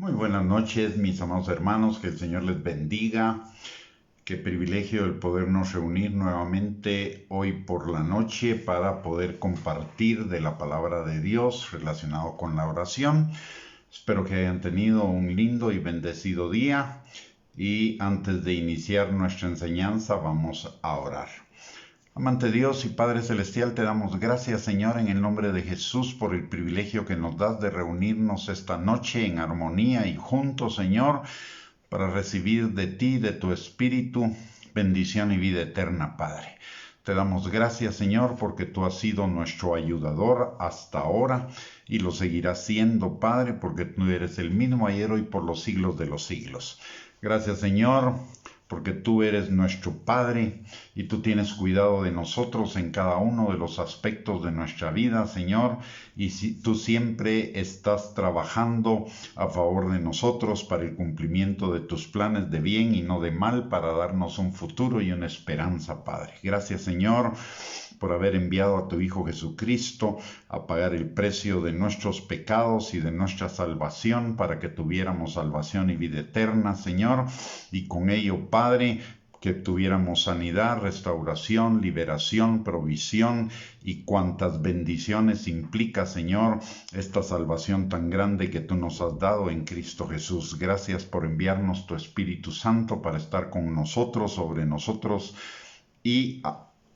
Muy buenas noches, mis amados hermanos, que el Señor les bendiga. Qué privilegio el podernos reunir nuevamente hoy por la noche para poder compartir de la palabra de Dios relacionado con la oración. Espero que hayan tenido un lindo y bendecido día. Y antes de iniciar nuestra enseñanza, vamos a orar. Amante Dios y Padre Celestial, te damos gracias, Señor, en el nombre de Jesús, por el privilegio que nos das de reunirnos esta noche en armonía y juntos, Señor, para recibir de ti, de tu Espíritu, bendición y vida eterna, Padre. Te damos gracias, Señor, porque tú has sido nuestro ayudador hasta ahora y lo seguirás siendo, Padre, porque tú eres el mismo ayer, hoy, por los siglos de los siglos. Gracias, Señor, porque tú eres nuestro Padre y tú tienes cuidado de nosotros en cada uno de los aspectos de nuestra vida, Señor, y tú siempre estás trabajando a favor de nosotros para el cumplimiento de tus planes de bien y no de mal, para darnos un futuro y una esperanza, Padre. Gracias, Señor, por haber enviado a tu Hijo Jesucristo a pagar el precio de nuestros pecados y de nuestra salvación para que tuviéramos salvación y vida eterna, Señor, y con ello, Padre, que tuviéramos sanidad, restauración, liberación, provisión y cuantas bendiciones implica, Señor, esta salvación tan grande que tú nos has dado en Cristo Jesús. Gracias por enviarnos tu Espíritu Santo para estar con nosotros, sobre nosotros y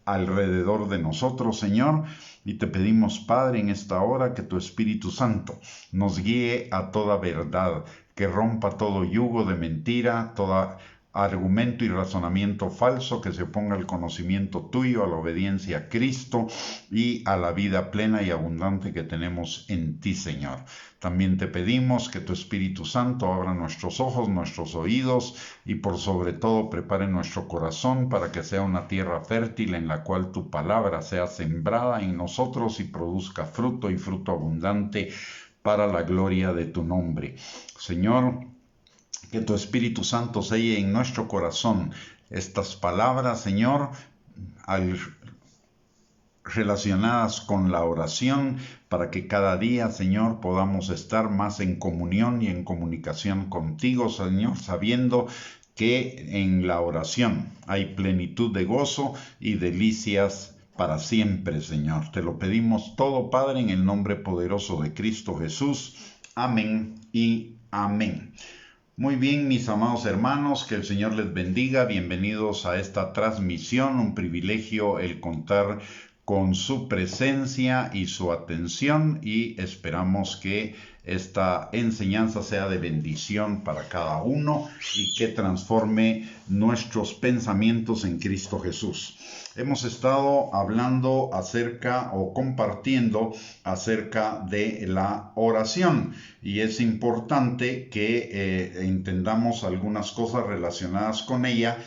alrededor de nosotros, Señor, y te pedimos, Padre, en esta hora que tu Espíritu Santo nos guíe a toda verdad, que rompa todo yugo de mentira, todo argumento y razonamiento falso que se oponga al conocimiento tuyo, a la obediencia a Cristo y a la vida plena y abundante que tenemos en ti, Señor. También te pedimos que tu Espíritu Santo abra nuestros ojos, nuestros oídos y por sobre todo prepare nuestro corazón para que sea una tierra fértil en la cual tu palabra sea sembrada en nosotros y produzca fruto y fruto abundante para la gloria de tu nombre. Señor, que tu Espíritu Santo selle en nuestro corazón estas palabras, Señor, relacionadas con la oración, para que cada día, Señor, podamos estar más en comunión y en comunicación contigo, Señor, sabiendo que en la oración hay plenitud de gozo y delicias para siempre, Señor. Te lo pedimos todo, Padre, en el nombre poderoso de Cristo Jesús. Amén y amén. Muy bien, mis amados hermanos, que el Señor les bendiga. Bienvenidos a esta transmisión. Un privilegio el contar con su presencia y su atención, y esperamos que esta enseñanza sea de bendición para cada uno y que transforme nuestros pensamientos en Cristo Jesús. Hemos estado hablando acerca o compartiendo acerca de la oración, y es importante que entendamos algunas cosas relacionadas con ella,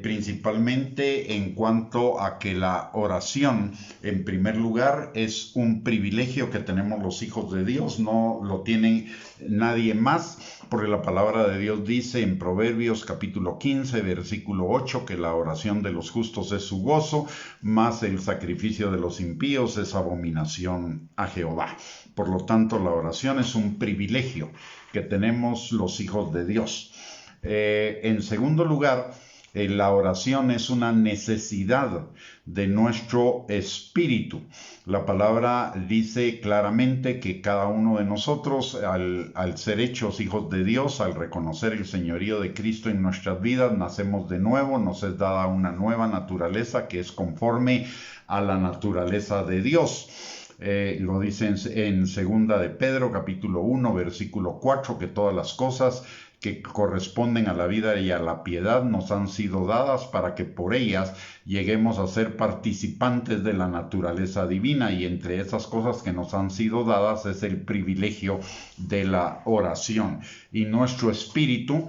principalmente en cuanto a que la oración, en primer lugar, es un privilegio que tenemos los hijos de Dios, no lo tienen nadie más, porque la palabra de Dios dice en Proverbios capítulo 15, versículo 8, que la oración de los justos es su gozo, mas el sacrificio de los impíos es abominación a Jehová. Por lo tanto, la oración es un privilegio que tenemos los hijos de Dios. En segundo lugar, la oración es una necesidad de nuestro espíritu. La palabra dice claramente que cada uno de nosotros, al ser hechos hijos de Dios, al reconocer el señorío de Cristo en nuestras vidas, nacemos de nuevo, nos es dada una nueva naturaleza que es conforme a la naturaleza de Dios. Lo dice en segunda de Pedro, capítulo 1, versículo 4, que todas las cosas que corresponden a la vida y a la piedad nos han sido dadas para que por ellas lleguemos a ser participantes de la naturaleza divina, y entre esas cosas que nos han sido dadas es el privilegio de la oración. Y nuestro espíritu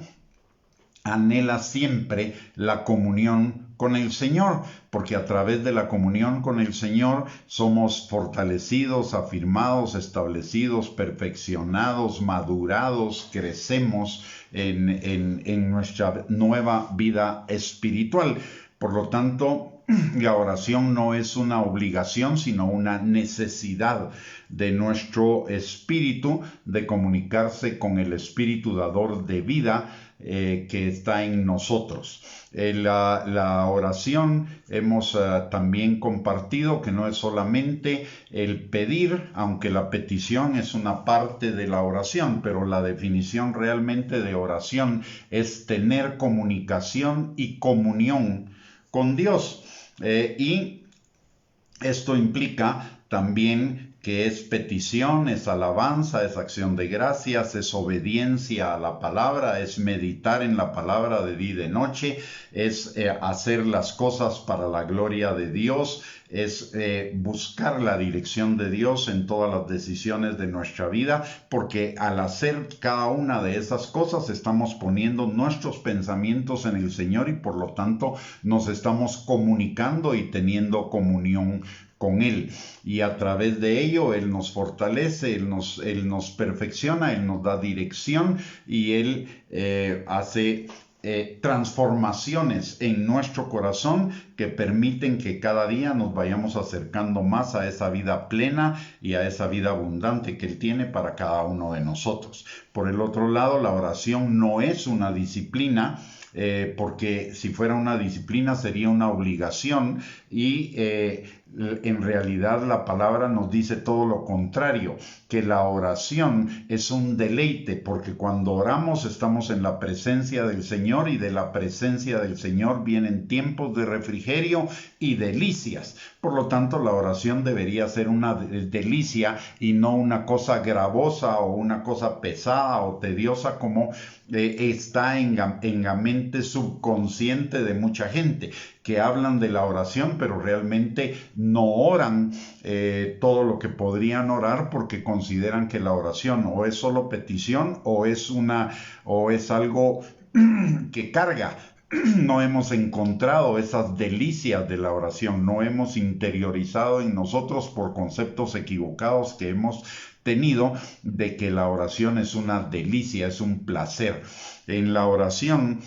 anhela siempre la comunión con el Señor, porque a través de la comunión con el Señor somos fortalecidos, afirmados, establecidos, perfeccionados, madurados, crecemos en nuestra nueva vida espiritual. Por lo tanto, la oración no es una obligación, sino una necesidad de nuestro espíritu de comunicarse con el espíritu dador de vida que está en nosotros. La oración hemos también compartido que no es solamente el pedir, aunque la petición es una parte de la oración, pero la definición realmente de oración es tener comunicación y comunión con Dios. Y esto implica también que es petición, es alabanza, es acción de gracias, es obediencia a la palabra, es meditar en la palabra de día y de noche, es hacer las cosas para la gloria de Dios, es buscar la dirección de Dios en todas las decisiones de nuestra vida, porque al hacer cada una de esas cosas estamos poniendo nuestros pensamientos en el Señor y por lo tanto nos estamos comunicando y teniendo comunión con Él, y a través de ello Él nos fortalece, Él nos perfecciona, Él nos da dirección y Él hace transformaciones en nuestro corazón que permiten que cada día nos vayamos acercando más a esa vida plena y a esa vida abundante que Él tiene para cada uno de nosotros. Por el otro lado, la oración no es una disciplina, porque si fuera una disciplina sería una obligación y en realidad la palabra nos dice todo lo contrario, que la oración es un deleite, porque cuando oramos estamos en la presencia del Señor y de la presencia del Señor vienen tiempos de refrigerio y delicias. Por lo tanto, la oración debería ser una delicia y no una cosa gravosa o una cosa pesada o tediosa como está en la mente subconsciente de mucha gente, que hablan de la oración, pero realmente no oran todo lo que podrían orar porque consideran que la oración o es solo petición o es algo que carga. No hemos encontrado esas delicias de la oración, no hemos interiorizado en nosotros por conceptos equivocados que hemos tenido de que la oración es una delicia, es un placer. En la oración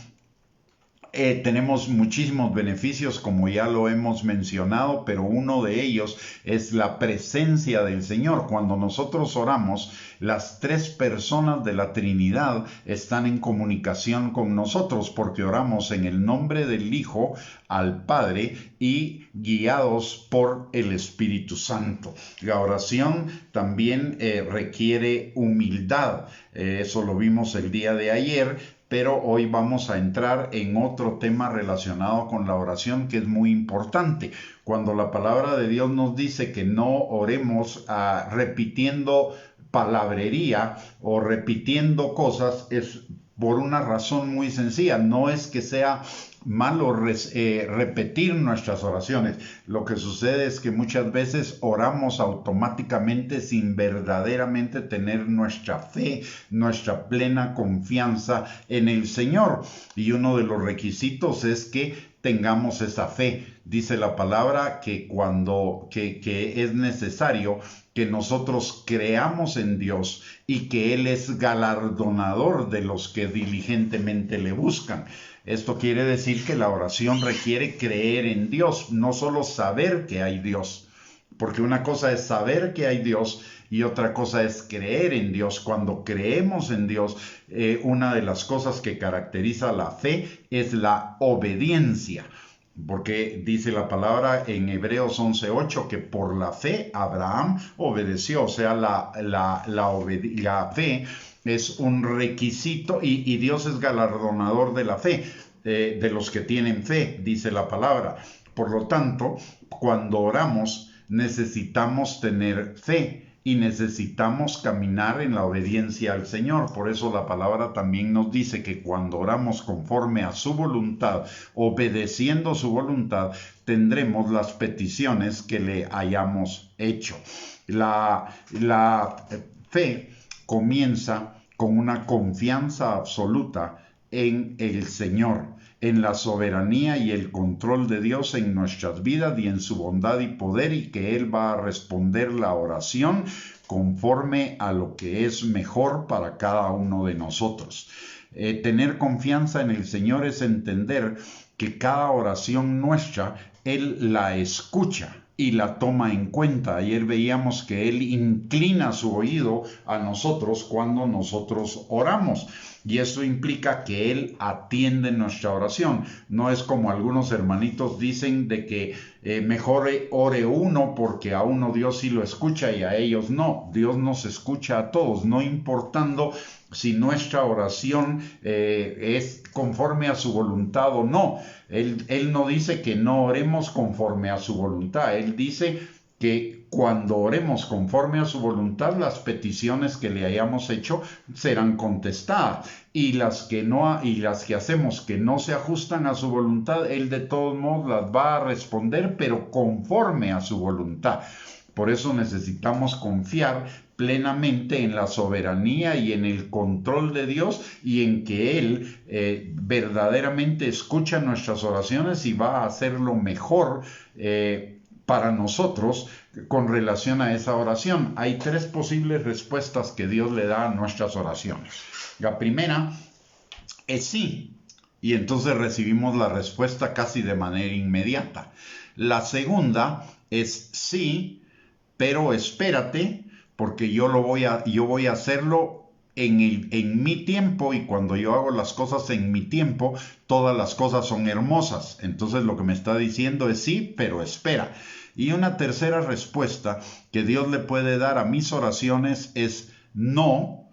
tenemos muchísimos beneficios, como ya lo hemos mencionado, pero uno de ellos es la presencia del Señor. Cuando nosotros oramos, las tres personas de la Trinidad están en comunicación con nosotros, porque oramos en el nombre del Hijo al Padre y guiados por el Espíritu Santo. La oración también requiere humildad. Eso lo vimos el día de ayer. Pero hoy vamos a entrar en otro tema relacionado con la oración que es muy importante. Cuando la palabra de Dios nos dice que no oremos repitiendo palabrería o repitiendo cosas, es por una razón muy sencilla. No es que sea malo repetir nuestras oraciones. Lo que sucede es que muchas veces oramos automáticamente sin verdaderamente tener nuestra fe, nuestra plena confianza en el Señor. Y uno de los requisitos es que tengamos esa fe. Dice la palabra que que es necesario que nosotros creamos en Dios y que Él es galardonador de los que diligentemente le buscan. Esto quiere decir que la oración requiere creer en Dios, no solo saber que hay Dios, porque una cosa es saber que hay Dios y otra cosa es creer en Dios. Cuando creemos en Dios, una de las cosas que caracteriza la fe es la obediencia. Porque dice la palabra en Hebreos 11:8 que por la fe Abraham obedeció, o sea, la fe es un requisito y Dios es galardonador de la fe, de los que tienen fe, dice la palabra. Por lo tanto, cuando oramos necesitamos tener fe y necesitamos caminar en la obediencia al Señor. Por eso la palabra también nos dice que cuando oramos conforme a su voluntad, obedeciendo su voluntad, tendremos las peticiones que le hayamos hecho. La fe comienza con una confianza absoluta en el Señor, en la soberanía y el control de Dios en nuestras vidas y en su bondad y poder, y que Él va a responder la oración conforme a lo que es mejor para cada uno de nosotros. Tener confianza en el Señor es entender que cada oración nuestra Él la escucha y la toma en cuenta. Ayer veíamos que Él inclina su oído a nosotros cuando nosotros oramos. Y eso implica que Él atiende nuestra oración. No es como algunos hermanitos dicen de que mejor ore uno porque a uno Dios sí lo escucha y a ellos no. Dios nos escucha a todos, no importando si nuestra oración es conforme a su voluntad o no. Él no dice que no oremos conforme a su voluntad. Él dice que cuando oremos conforme a su voluntad, las peticiones que le hayamos hecho serán contestadas, y las que hacemos que no se ajustan a su voluntad, Él de todos modos las va a responder, pero conforme a su voluntad. Por eso necesitamos confiar plenamente en la soberanía y en el control de Dios, y en que Él verdaderamente escucha nuestras oraciones y va a hacer lo mejor para nosotros con relación a esa oración. Hay 3 posibles respuestas que Dios le da a nuestras oraciones. La primera es sí, y entonces recibimos la respuesta casi de manera inmediata. La segunda es sí, pero espérate, porque yo voy a hacerlo en mi tiempo, y cuando yo hago las cosas en mi tiempo, todas las cosas son hermosas. Entonces lo que me está diciendo es sí, pero espera. Y una tercera respuesta que Dios le puede dar a mis oraciones es no,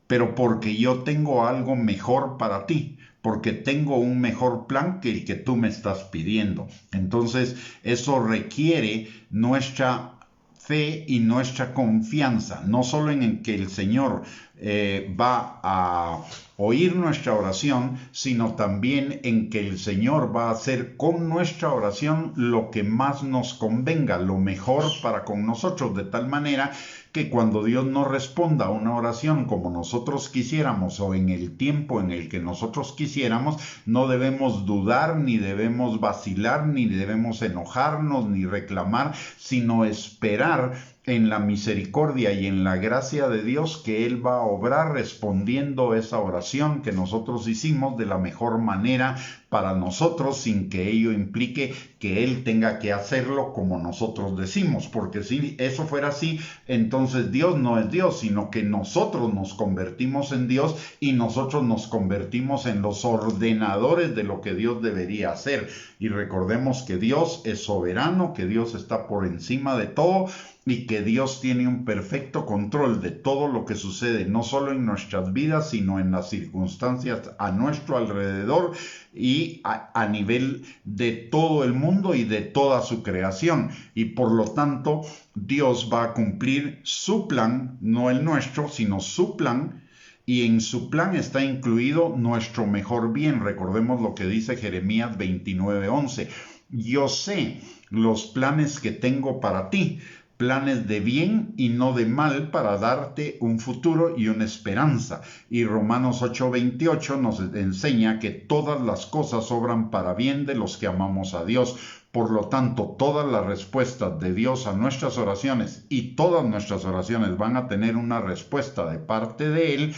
pero porque yo tengo algo mejor para ti, porque tengo un mejor plan que el que tú me estás pidiendo. Entonces eso requiere nuestra fe y nuestra confianza, no solo en que el Señor va a oír nuestra oración, sino también en que el Señor va a hacer con nuestra oración lo que más nos convenga, lo mejor para con nosotros, de tal manera que cuando Dios no responda a una oración como nosotros quisiéramos o en el tiempo en el que nosotros quisiéramos, no debemos dudar, ni debemos vacilar, ni debemos enojarnos, ni reclamar, sino esperar en la misericordia y en la gracia de Dios, que Él va a obrar respondiendo esa oración que nosotros hicimos de la mejor manera para nosotros, sin que ello implique que Él tenga que hacerlo como nosotros decimos, porque si eso fuera así, entonces Dios no es Dios, sino que nosotros nos convertimos en Dios, y nosotros nos convertimos en los ordenadores de lo que Dios debería hacer. Y recordemos que Dios es soberano, que Dios está por encima de todo, y que Dios tiene un perfecto control de todo lo que sucede, no solo en nuestras vidas, sino en las circunstancias a nuestro alrededor y a nivel de todo el mundo y de toda su creación. Y por lo tanto, Dios va a cumplir su plan, no el nuestro, sino su plan. Y en su plan está incluido nuestro mejor bien. Recordemos lo que dice Jeremías 29:11. Yo sé los planes que tengo para ti, planes de bien y no de mal, para darte un futuro y una esperanza. Y Romanos 8:28 nos enseña que todas las cosas obran para bien de los que amamos a Dios. Por lo tanto, todas las respuestas de Dios a nuestras oraciones, y todas nuestras oraciones van a tener una respuesta de parte de Él.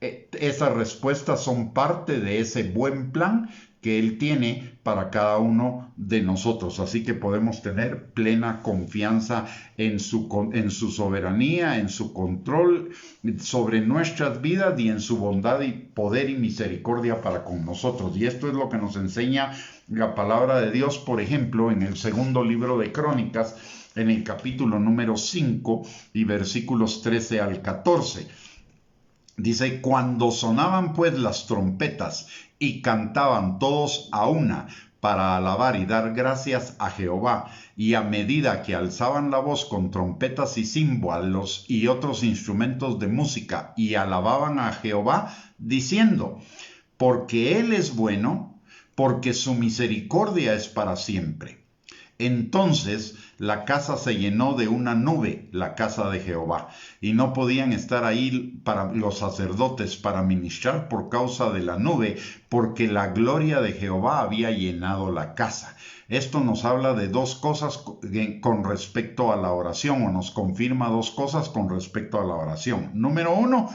Esas respuestas son parte de ese buen plan que Él tiene para cada uno de nosotros. Así que podemos tener plena confianza en su soberanía, en su control sobre nuestras vidas, y en su bondad y poder y misericordia para con nosotros. Y esto es lo que nos enseña la palabra de Dios, por ejemplo, en el segundo libro de Crónicas, en el capítulo número 5 y versículos 13 al 14. Dice: cuando sonaban pues las trompetas y cantaban todos a una para alabar y dar gracias a Jehová, y a medida que alzaban la voz con trompetas y címbalos y otros instrumentos de música, y alababan a Jehová, diciendo: porque Él es bueno, porque su misericordia es para siempre. Entonces la casa se llenó de una nube, la casa de Jehová, y no podían estar ahí para los sacerdotes para ministrar por causa de la nube, porque la gloria de Jehová había llenado la casa. Esto nos habla de 2 cosas con respecto a la oración, o nos confirma 2 cosas con respecto a la oración. Número 1,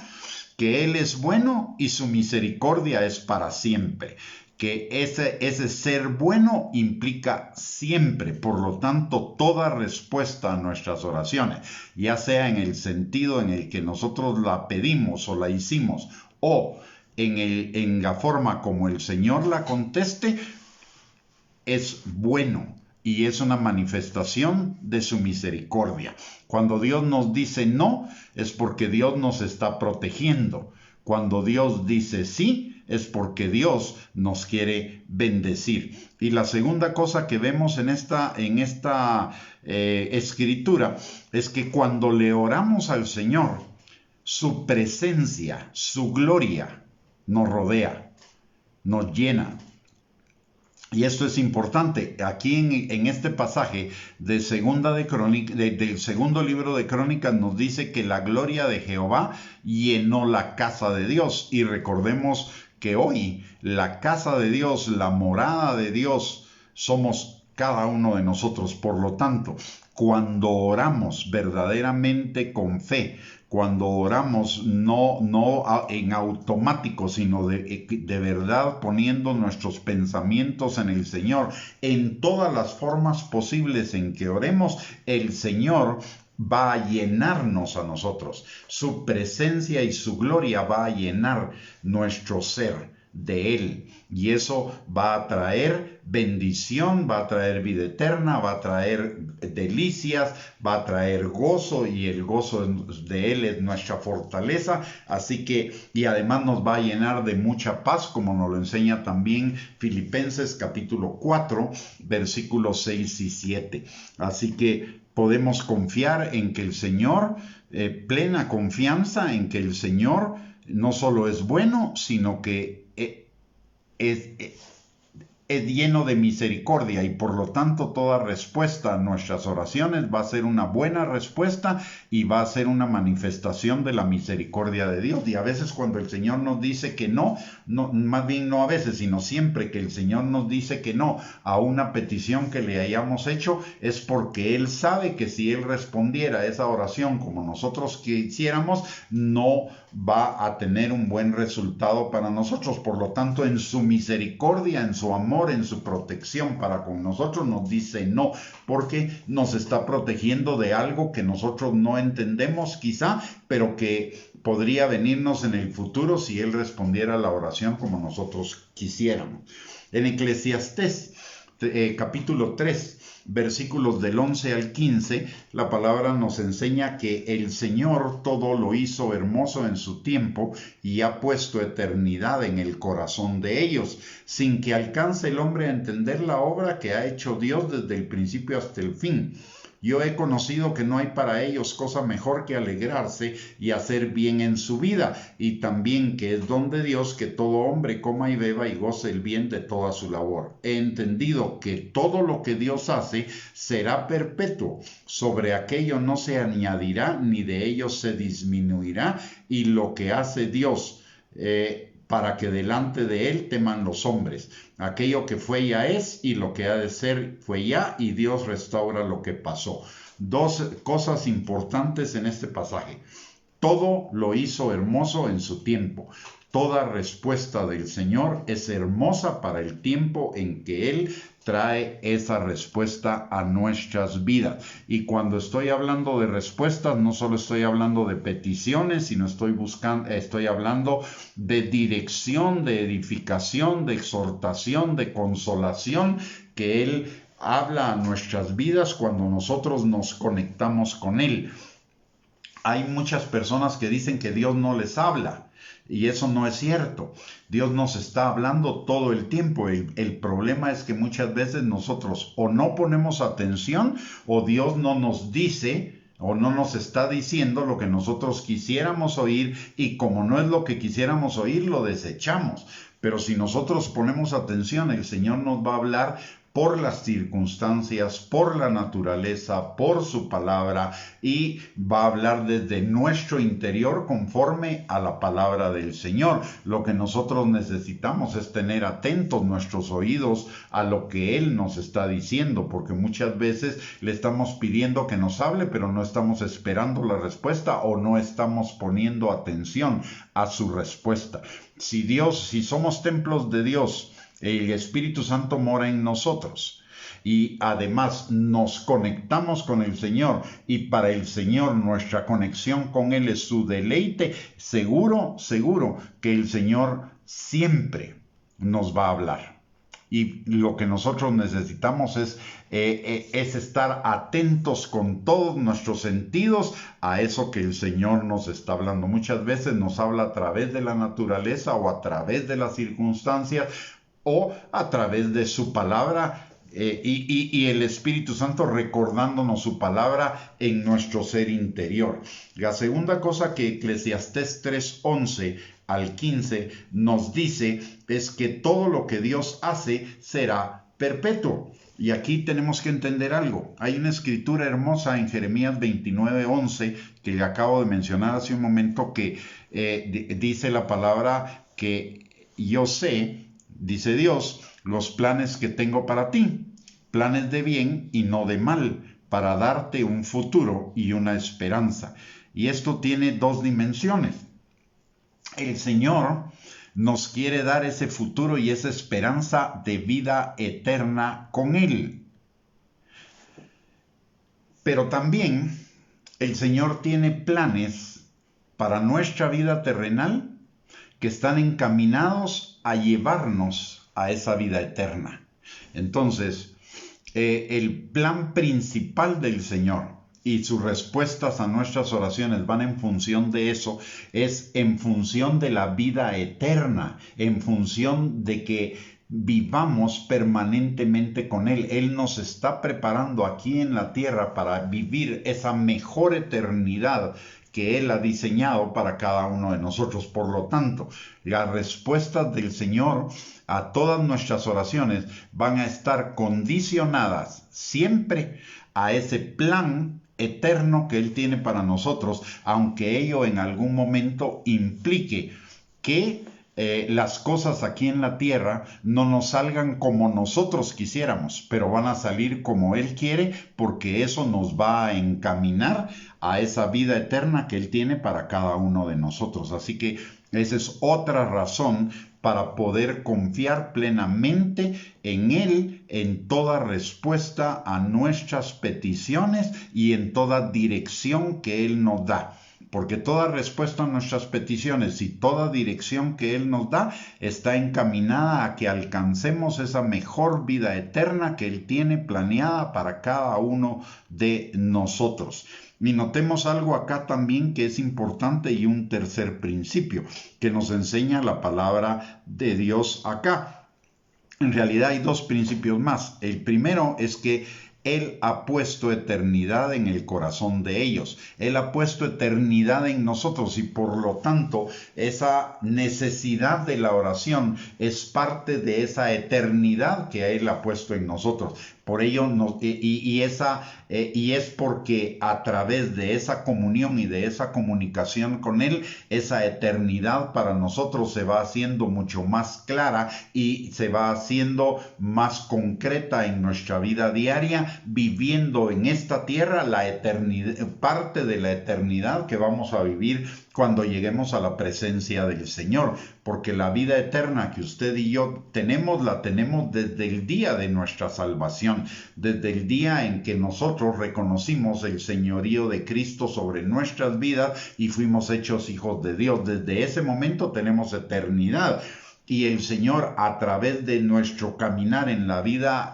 que Él es bueno y su misericordia es para siempre. que ese ser bueno implica siempre, por lo tanto, toda respuesta a nuestras oraciones, ya sea en el sentido en el que nosotros la pedimos o la hicimos, o en la forma como el Señor la conteste, es bueno y es una manifestación de su misericordia. Cuando Dios nos dice no, es porque Dios nos está protegiendo. Cuando Dios dice sí, es porque Dios nos quiere bendecir. Y la segunda cosa que vemos en esta escritura es que cuando le oramos al Señor, su presencia, su gloria nos rodea, nos llena. Y esto es importante. Aquí en este pasaje del segundo libro de Crónicas nos dice que la gloria de Jehová llenó la casa de Dios. Y recordemos que hoy la casa de Dios, la morada de Dios, somos cada uno de nosotros. Por lo tanto, cuando oramos verdaderamente con fe, cuando oramos no en automático, sino de verdad poniendo nuestros pensamientos en el Señor, en todas las formas posibles en que oremos, el Señor va a llenarnos a nosotros. Su presencia y su gloria va a llenar nuestro ser de Él. Y eso va a traer bendición, va a traer vida eterna, va a traer delicias, va a traer gozo, y el gozo de Él es nuestra fortaleza. Así que, y además nos va a llenar de mucha paz, como nos lo enseña también Filipenses capítulo 4, versículos 6 y 7. Así que podemos confiar en que el Señor, plena confianza en que el Señor no solo es bueno, sino que es lleno de misericordia, y por lo tanto toda respuesta a nuestras oraciones va a ser una buena respuesta y va a ser una manifestación de la misericordia de Dios. Y a veces cuando el Señor nos dice que no, más bien no a veces, sino siempre que el Señor nos dice que no a una petición que le hayamos hecho, es porque Él sabe que si Él respondiera a esa oración como nosotros quisiéramos, no va a tener un buen resultado para nosotros. Por lo tanto, en su misericordia, en su amor, en su protección para con nosotros, nos dice no, porque nos está protegiendo de algo que nosotros no entendemos quizá, pero que podría venirnos en el futuro si Él respondiera a la oración como nosotros quisiéramos. En Eclesiastés capítulo 3, versículos del 11 al 15, la palabra nos enseña que el Señor todo lo hizo hermoso en su tiempo y ha puesto eternidad en el corazón de ellos, sin que alcance el hombre a entender la obra que ha hecho Dios desde el principio hasta el fin. Yo he conocido que no hay para ellos cosa mejor que alegrarse y hacer bien en su vida, y también que es don de Dios que todo hombre coma y beba y goce el bien de toda su labor. He entendido que todo lo que Dios hace será perpetuo, sobre aquello no se añadirá ni de ello se disminuirá, y lo que hace Dios para que delante de Él teman los hombres. Aquello que fue ya es, y lo que ha de ser fue ya, y Dios restaura lo que pasó. Dos cosas importantes en este pasaje. Todo lo hizo hermoso en su tiempo. Toda respuesta del Señor es hermosa para el tiempo en que Él trae esa respuesta a nuestras vidas. Y cuando estoy hablando de respuestas, no solo estoy hablando de peticiones, sino estoy hablando de dirección, de edificación, de exhortación, de consolación, que Él habla a nuestras vidas cuando nosotros nos conectamos con Él. Hay muchas personas que dicen que Dios no les habla, y eso no es cierto. Dios nos está hablando todo el tiempo. El problema es que muchas veces nosotros o no ponemos atención, o Dios no nos dice o no nos está diciendo lo que nosotros quisiéramos oír, y como no es lo que quisiéramos oír, lo desechamos. Pero si nosotros ponemos atención, el Señor nos va a hablar por las circunstancias, por la naturaleza, por su palabra, y va a hablar desde nuestro interior conforme a la palabra del Señor. Lo que nosotros necesitamos es tener atentos nuestros oídos a lo que Él nos está diciendo, porque muchas veces le estamos pidiendo que nos hable, pero no estamos esperando la respuesta, o no estamos poniendo atención a su respuesta. Si somos templos de Dios, El Espíritu Santo mora en nosotros. Y además nos conectamos con el Señor, y para el Señor nuestra conexión con Él es su deleite. Seguro que el Señor siempre nos va a hablar. Y lo que nosotros necesitamos es estar atentos con todos nuestros sentidos a eso que el Señor nos está hablando. Muchas veces nos habla a través de la naturaleza o a través de las circunstancias o a través de su palabra. Y el Espíritu Santo recordándonos su palabra en nuestro ser interior. La segunda cosa que Eclesiastés 3:11 al 15 nos dice es que todo lo que Dios hace será perpetuo. Y aquí tenemos que entender algo. Hay una escritura hermosa en Jeremías 29:11 que le acabo de mencionar hace un momento, que dice la palabra que yo sé, dice Dios, los planes que tengo para ti, planes de bien y no de mal, para darte un futuro y una esperanza. Y esto tiene dos dimensiones. El Señor nos quiere dar ese futuro y esa esperanza de vida eterna con Él. Pero también el Señor tiene planes para nuestra vida terrenal que están encaminados a llevarnos a esa vida eterna. Entonces, el plan principal del Señor y sus respuestas a nuestras oraciones van en función de eso, es en función de la vida eterna, en función de que vivamos permanentemente con Él. Él nos está preparando aquí en la tierra para vivir esa mejor eternidad que Él ha diseñado para cada uno de nosotros. Por lo tanto, las respuestas del Señor a todas nuestras oraciones van a estar condicionadas siempre a ese plan eterno que Él tiene para nosotros, aunque ello en algún momento implique que las cosas aquí en la tierra no nos salgan como nosotros quisiéramos, pero van a salir como Él quiere, porque eso nos va a encaminar a esa vida eterna que Él tiene para cada uno de nosotros. Así que esa es otra razón para poder confiar plenamente en Él en toda respuesta a nuestras peticiones y en toda dirección que Él nos da. Porque toda respuesta a nuestras peticiones y toda dirección que Él nos da está encaminada a que alcancemos esa mejor vida eterna que Él tiene planeada para cada uno de nosotros. Y notemos algo acá también que es importante, y un tercer principio que nos enseña la palabra de Dios acá. En realidad hay dos principios más. El primero es que Él ha puesto eternidad en el corazón de ellos. Él ha puesto eternidad en nosotros, y por lo tanto esa necesidad de la oración es parte de esa eternidad que Él ha puesto en nosotros. Por ello, es porque a través de esa comunión y de esa comunicación con Él, esa eternidad para nosotros se va haciendo mucho más clara y se va haciendo más concreta en nuestra vida diaria, viviendo en esta tierra la eternidad, parte de la eternidad que vamos a vivir cuando lleguemos a la presencia del Señor, porque la vida eterna que usted y yo tenemos, la tenemos desde el día de nuestra salvación, desde el día en que nosotros reconocimos el señorío de Cristo sobre nuestras vidas y fuimos hechos hijos de Dios. Desde ese momento tenemos eternidad. Y el Señor, a través de nuestro caminar en la vida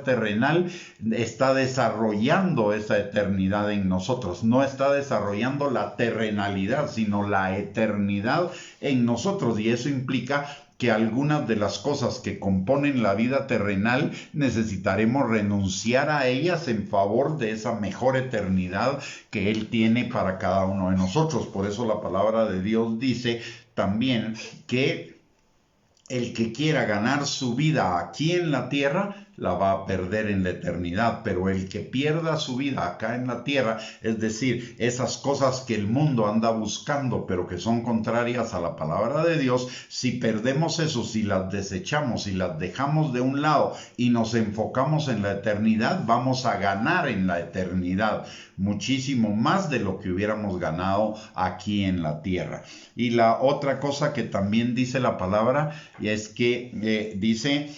terrenal, está desarrollando esa eternidad en nosotros. No está desarrollando la terrenalidad, sino la eternidad en nosotros. Y eso implica que algunas de las cosas que componen la vida terrenal necesitaremos renunciar a ellas en favor de esa mejor eternidad que Él tiene para cada uno de nosotros. Por eso la palabra de Dios dice también que el que quiera ganar su vida aquí en la tierra, la va a perder en la eternidad, pero el que pierda su vida acá en la tierra, es decir, esas cosas que el mundo anda buscando, pero que son contrarias a la palabra de Dios, si perdemos eso, si las desechamos, si las dejamos de un lado y nos enfocamos en la eternidad, vamos a ganar en la eternidad muchísimo más de lo que hubiéramos ganado aquí en la tierra. Y la otra cosa que también dice la palabra es que dice...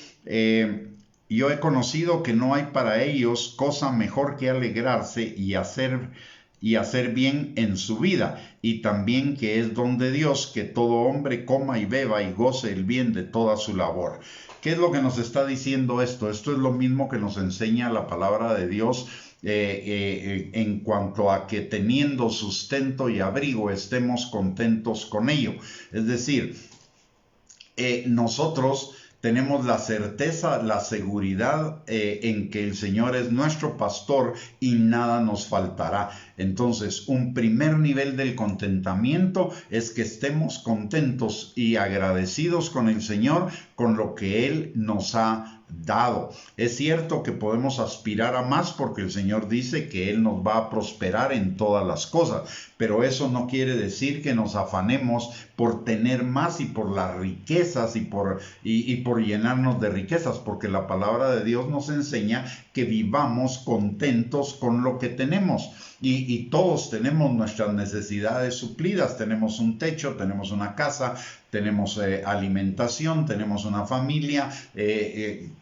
yo he conocido que no hay para ellos cosa mejor que alegrarse y hacer bien en su vida, y también que es don de Dios que todo hombre coma y beba y goce el bien de toda su labor. ¿Qué es lo que nos está diciendo esto? Esto es lo mismo que nos enseña la palabra de Dios en cuanto a que teniendo sustento y abrigo estemos contentos con ello. Es decir, nosotros tenemos la certeza, la seguridad en que el Señor es nuestro pastor y nada nos faltará. Entonces, un primer nivel del contentamiento es que estemos contentos y agradecidos con el Señor, con lo que Él nos ha dado. Es cierto que podemos aspirar a más porque el Señor dice que Él nos va a prosperar en todas las cosas, pero eso no quiere decir que nos afanemos por tener más y por las riquezas y por llenarnos de riquezas, porque la palabra de Dios nos enseña que vivamos contentos con lo que tenemos. Y todos tenemos nuestras necesidades suplidas, tenemos un techo, tenemos una casa, tenemos alimentación, tenemos una familia,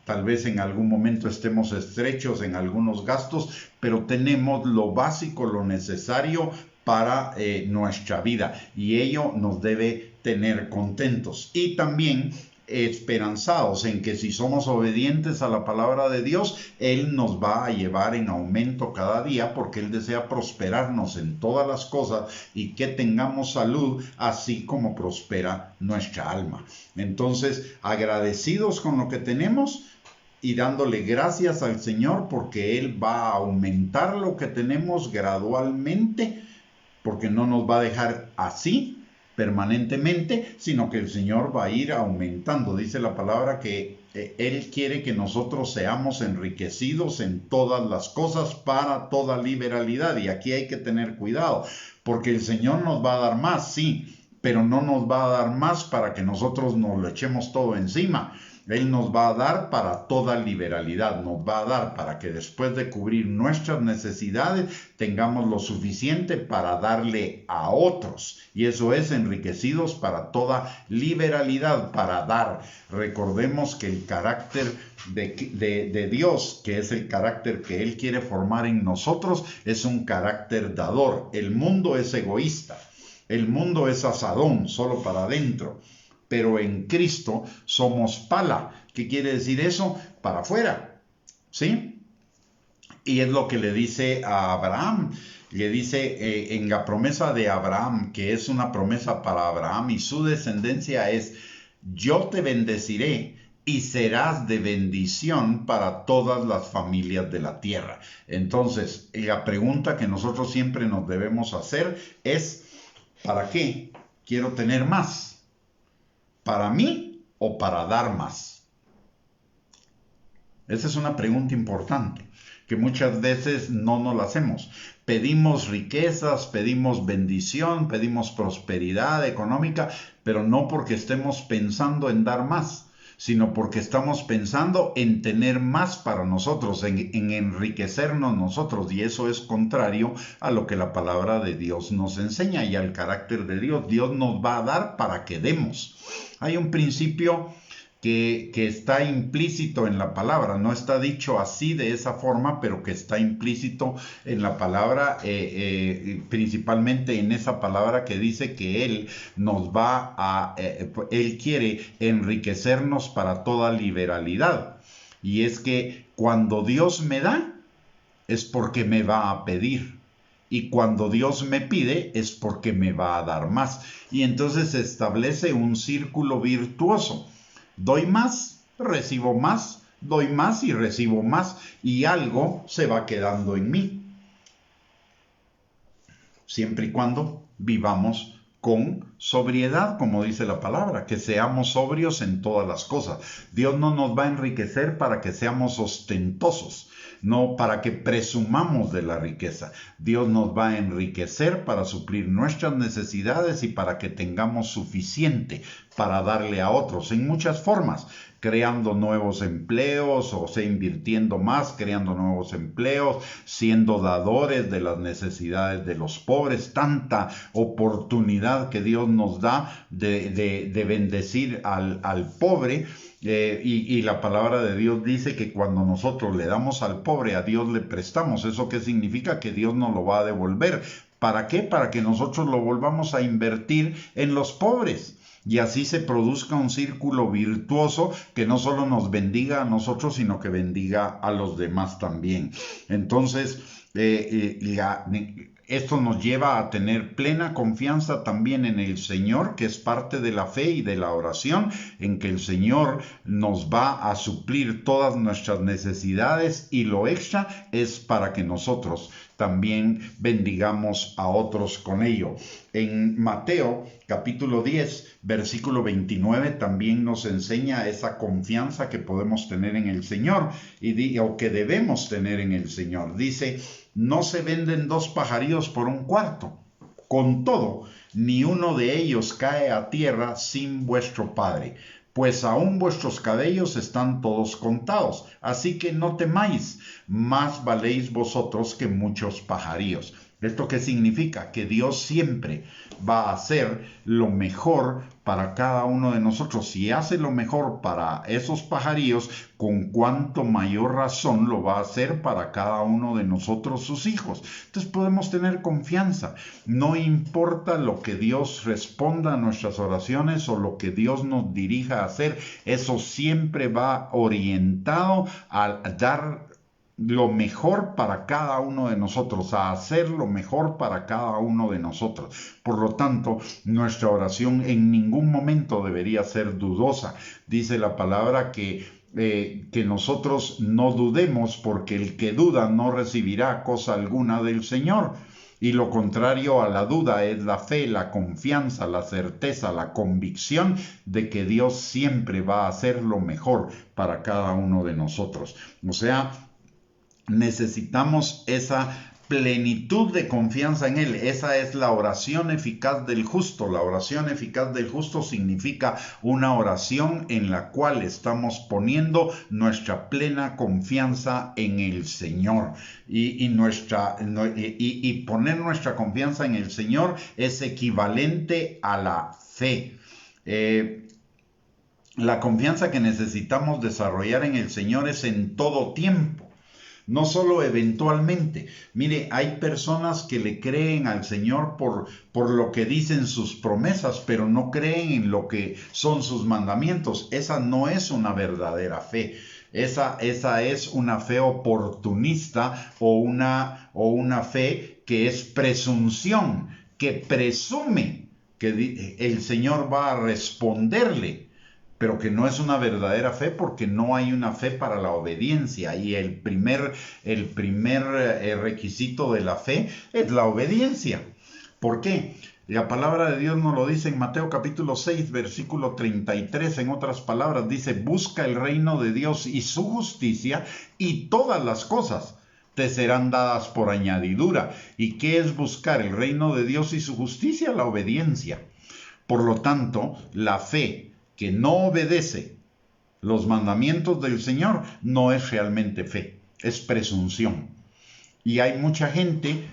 tal vez en algún momento estemos estrechos en algunos gastos, pero tenemos lo básico, lo necesario para nuestra vida, y ello nos debe tener contentos y también esperanzados en que si somos obedientes a la palabra de Dios, Él nos va a llevar en aumento cada día, porque Él desea prosperarnos en todas las cosas y que tengamos salud, así como prospera nuestra alma. Entonces, agradecidos con lo que tenemos y dándole gracias al Señor, porque Él va a aumentar lo que tenemos gradualmente, porque no nos va a dejar así permanentemente, sino que el Señor va a ir aumentando. Dice la palabra que Él quiere que nosotros seamos enriquecidos en todas las cosas para toda liberalidad, y aquí hay que tener cuidado, porque el Señor nos va a dar más, sí, pero no nos va a dar más para que nosotros nos lo echemos todo encima. Él nos va a dar para toda liberalidad, nos va a dar para que después de cubrir nuestras necesidades tengamos lo suficiente para darle a otros. Y eso es enriquecidos para toda liberalidad, para dar. Recordemos que el carácter de Dios, que es el carácter que Él quiere formar en nosotros, es un carácter dador. El mundo es egoísta, el mundo es asadón, solo para adentro. Pero en Cristo somos pala. ¿Qué quiere decir eso? Para afuera, ¿sí? Y es lo que le dice a Abraham. Le dice en la promesa de Abraham, que es una promesa para Abraham y su descendencia, es: yo te bendeciré y serás de bendición para todas las familias de la tierra. Entonces, la pregunta que nosotros siempre nos debemos hacer es: ¿para qué quiero tener más? ¿Para mí o para dar más? Esa es una pregunta importante que muchas veces no nos la hacemos. Pedimos riquezas, pedimos bendición, pedimos prosperidad económica, pero no porque estemos pensando en dar más, sino porque estamos pensando en tener más para nosotros, en enriquecernos nosotros, y eso es contrario a lo que la palabra de Dios nos enseña y al carácter de Dios. Dios nos va a dar para que demos. Hay un principio que está implícito en la palabra, no está dicho así de esa forma, pero que está implícito en la palabra, principalmente en esa palabra que dice que Él nos va a, Él quiere enriquecernos para toda liberalidad. Y es que cuando Dios me da, es porque me va a pedir. Y cuando Dios me pide, es porque me va a dar más. Y entonces se establece un círculo virtuoso. Doy más, recibo más, doy más y recibo más, y algo se va quedando en mí, siempre y cuando vivamos con sobriedad, como dice la palabra, que seamos sobrios en todas las cosas. Dios no nos va a enriquecer para que seamos ostentosos, no para que presumamos de la riqueza. Dios nos va a enriquecer para suplir nuestras necesidades y para que tengamos suficiente para darle a otros en muchas formas, creando nuevos empleos, o sea, invirtiendo más, creando nuevos empleos, siendo dadores de las necesidades de los pobres. Tanta oportunidad que Dios nos da de bendecir al pobre. Y la palabra de Dios dice que cuando nosotros le damos al pobre, a Dios le prestamos. ¿Eso qué significa? Que Dios nos lo va a devolver. ¿Para qué? Para que nosotros lo volvamos a invertir en los pobres. Y así se produzca un círculo virtuoso que no solo nos bendiga a nosotros, sino que bendiga a los demás también. Entonces, esto nos lleva a tener plena confianza también en el Señor, que es parte de la fe y de la oración, en que el Señor nos va a suplir todas nuestras necesidades, y lo extra es para que nosotros también bendigamos a otros con ello. En Mateo capítulo 10, versículo 29 también nos enseña esa confianza que podemos tener en el Señor o que debemos tener en el Señor. Dice: no se venden 2 pajarillos por un cuarto. Con todo, ni uno de ellos cae a tierra sin vuestro Padre, pues aún vuestros cabellos están todos contados. Así que no temáis, más valéis vosotros que muchos pajarillos. ¿Esto qué significa? Que Dios siempre va a hacer lo mejor para cada uno de nosotros. Si hace lo mejor para esos pajarillos, con cuánto mayor razón lo va a hacer para cada uno de nosotros, sus hijos. Entonces podemos tener confianza. No importa lo que Dios responda a nuestras oraciones o lo que Dios nos dirija a hacer, eso siempre va orientado a dar lo mejor para cada uno de nosotros, a hacer lo mejor para cada uno de nosotros. Por lo tanto, nuestra oración en ningún momento debería ser dudosa. Dice la palabra que nosotros no dudemos, porque el que duda no recibirá cosa alguna del Señor. Y lo contrario a la duda es la fe, la confianza, la certeza, la convicción de que Dios siempre va a hacer lo mejor para cada uno de nosotros. O sea, necesitamos esa plenitud de confianza en Él. Esa es la oración eficaz del justo. La oración eficaz del justo significa una oración en la cual estamos poniendo nuestra plena confianza en el Señor. Y poner nuestra confianza en el Señor es equivalente a la fe. La confianza que necesitamos desarrollar en el Señor es en todo tiempo, no solo eventualmente. Mire, hay personas que le creen al Señor por lo que dicen sus promesas, pero no creen en lo que son sus mandamientos. Esa no es una verdadera fe. Esa es una fe oportunista o una fe que es presunción, que presume que el Señor va a responderle, pero que no es una verdadera fe, porque no hay una fe para la obediencia. Y el primer requisito de la fe es la obediencia. ¿Por qué? La palabra de Dios nos lo dice en Mateo capítulo 6, versículo 33. En otras palabras, dice: busca el reino de Dios y su justicia, y todas las cosas te serán dadas por añadidura. ¿Y qué es buscar el reino de Dios y su justicia? La obediencia. Por lo tanto, la fe que no obedece los mandamientos del Señor no es realmente fe, es presunción. Y hay mucha gente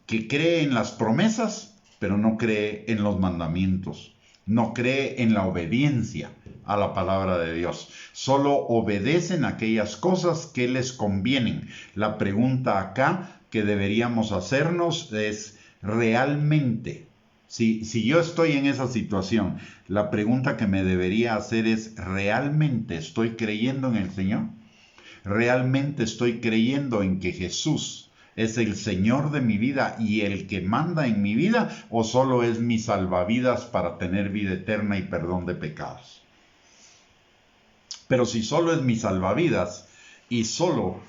que cree en las promesas, pero no cree en los mandamientos, no cree en la obediencia a la palabra de Dios. Solo obedecen aquellas cosas que les convienen. La pregunta acá que deberíamos hacernos es: ¿realmente? Si yo estoy en esa situación, la pregunta que me debería hacer es: ¿realmente estoy creyendo en el Señor? ¿Realmente estoy creyendo en que Jesús es el Señor de mi vida y el que manda en mi vida, o solo es mi salvavidas para tener vida eterna y perdón de pecados? Pero si solo es mi salvavidas y solo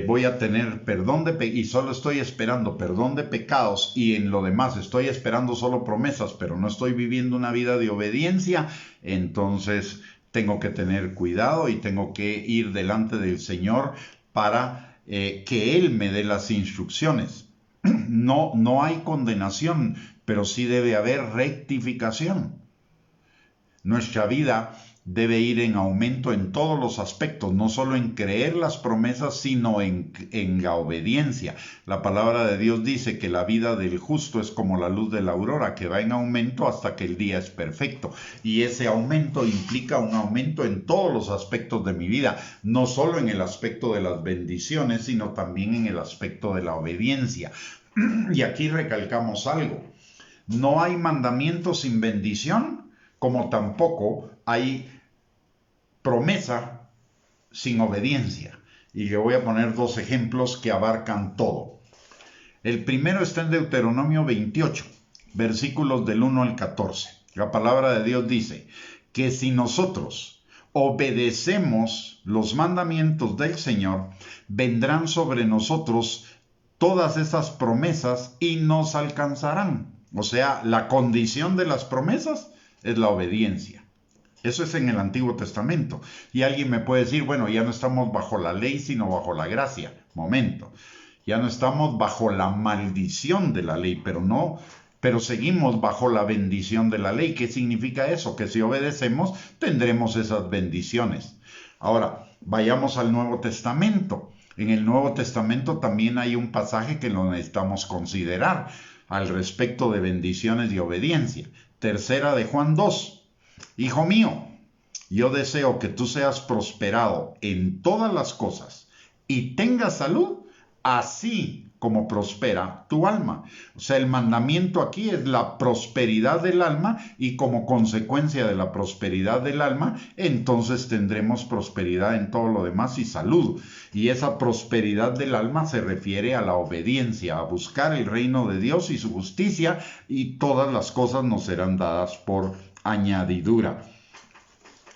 voy a tener perdón y solo estoy esperando perdón de pecados, y en lo demás estoy esperando solo promesas, pero no estoy viviendo una vida de obediencia, entonces tengo que tener cuidado y tengo que ir delante del Señor para que Él me dé las instrucciones. No hay condenación, pero sí debe haber rectificación. Nuestra vida debe ir en aumento en todos los aspectos, no solo en creer las promesas, sino en la obediencia. La palabra de Dios dice que la vida del justo es como la luz de la aurora, que va en aumento hasta que el día es perfecto. Y ese aumento implica un aumento en todos los aspectos de mi vida, no solo en el aspecto de las bendiciones, sino también en el aspecto de la obediencia. Y aquí recalcamos algo: no hay mandamiento sin bendición, como tampoco hay promesa sin obediencia. Y le voy a poner dos ejemplos que abarcan todo. El primero está en Deuteronomio 28, versículos del 1 al 14. La palabra de Dios dice que si nosotros obedecemos los mandamientos del Señor, vendrán sobre nosotros todas esas promesas y nos alcanzarán. O sea, la condición de las promesas es la obediencia. Eso es en el Antiguo Testamento. Y alguien me puede decir, bueno, ya no estamos bajo la ley, sino bajo la gracia. Momento. Ya no estamos bajo la maldición de la ley, pero seguimos bajo la bendición de la ley. ¿Qué significa eso? Que si obedecemos, tendremos esas bendiciones. Ahora, vayamos al Nuevo Testamento. En el Nuevo Testamento también hay un pasaje que lo necesitamos considerar al respecto de bendiciones y obediencia. Tercera de Juan 2. Hijo mío, yo deseo que tú seas prosperado en todas las cosas y tengas salud, así como prospera tu alma. O sea, el mandamiento aquí es la prosperidad del alma, y como consecuencia de la prosperidad del alma, entonces tendremos prosperidad en todo lo demás y salud. Y esa prosperidad del alma se refiere a la obediencia, a buscar el reino de Dios y su justicia, y todas las cosas nos serán dadas por añadidura.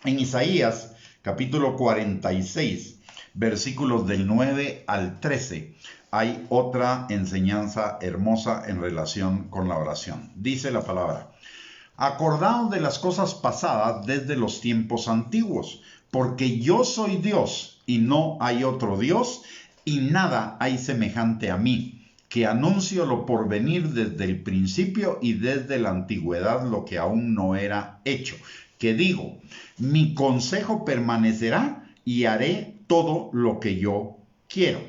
En Isaías capítulo 46, versículos del 9 al 13, hay otra enseñanza hermosa en relación con la oración. Dice la palabra: acordaos de las cosas pasadas desde los tiempos antiguos, porque yo soy Dios y no hay otro Dios, y nada hay semejante a mí, que anuncio lo por venir desde el principio y desde la antigüedad lo que aún no era hecho. Que digo, mi consejo permanecerá y haré todo lo que yo quiero.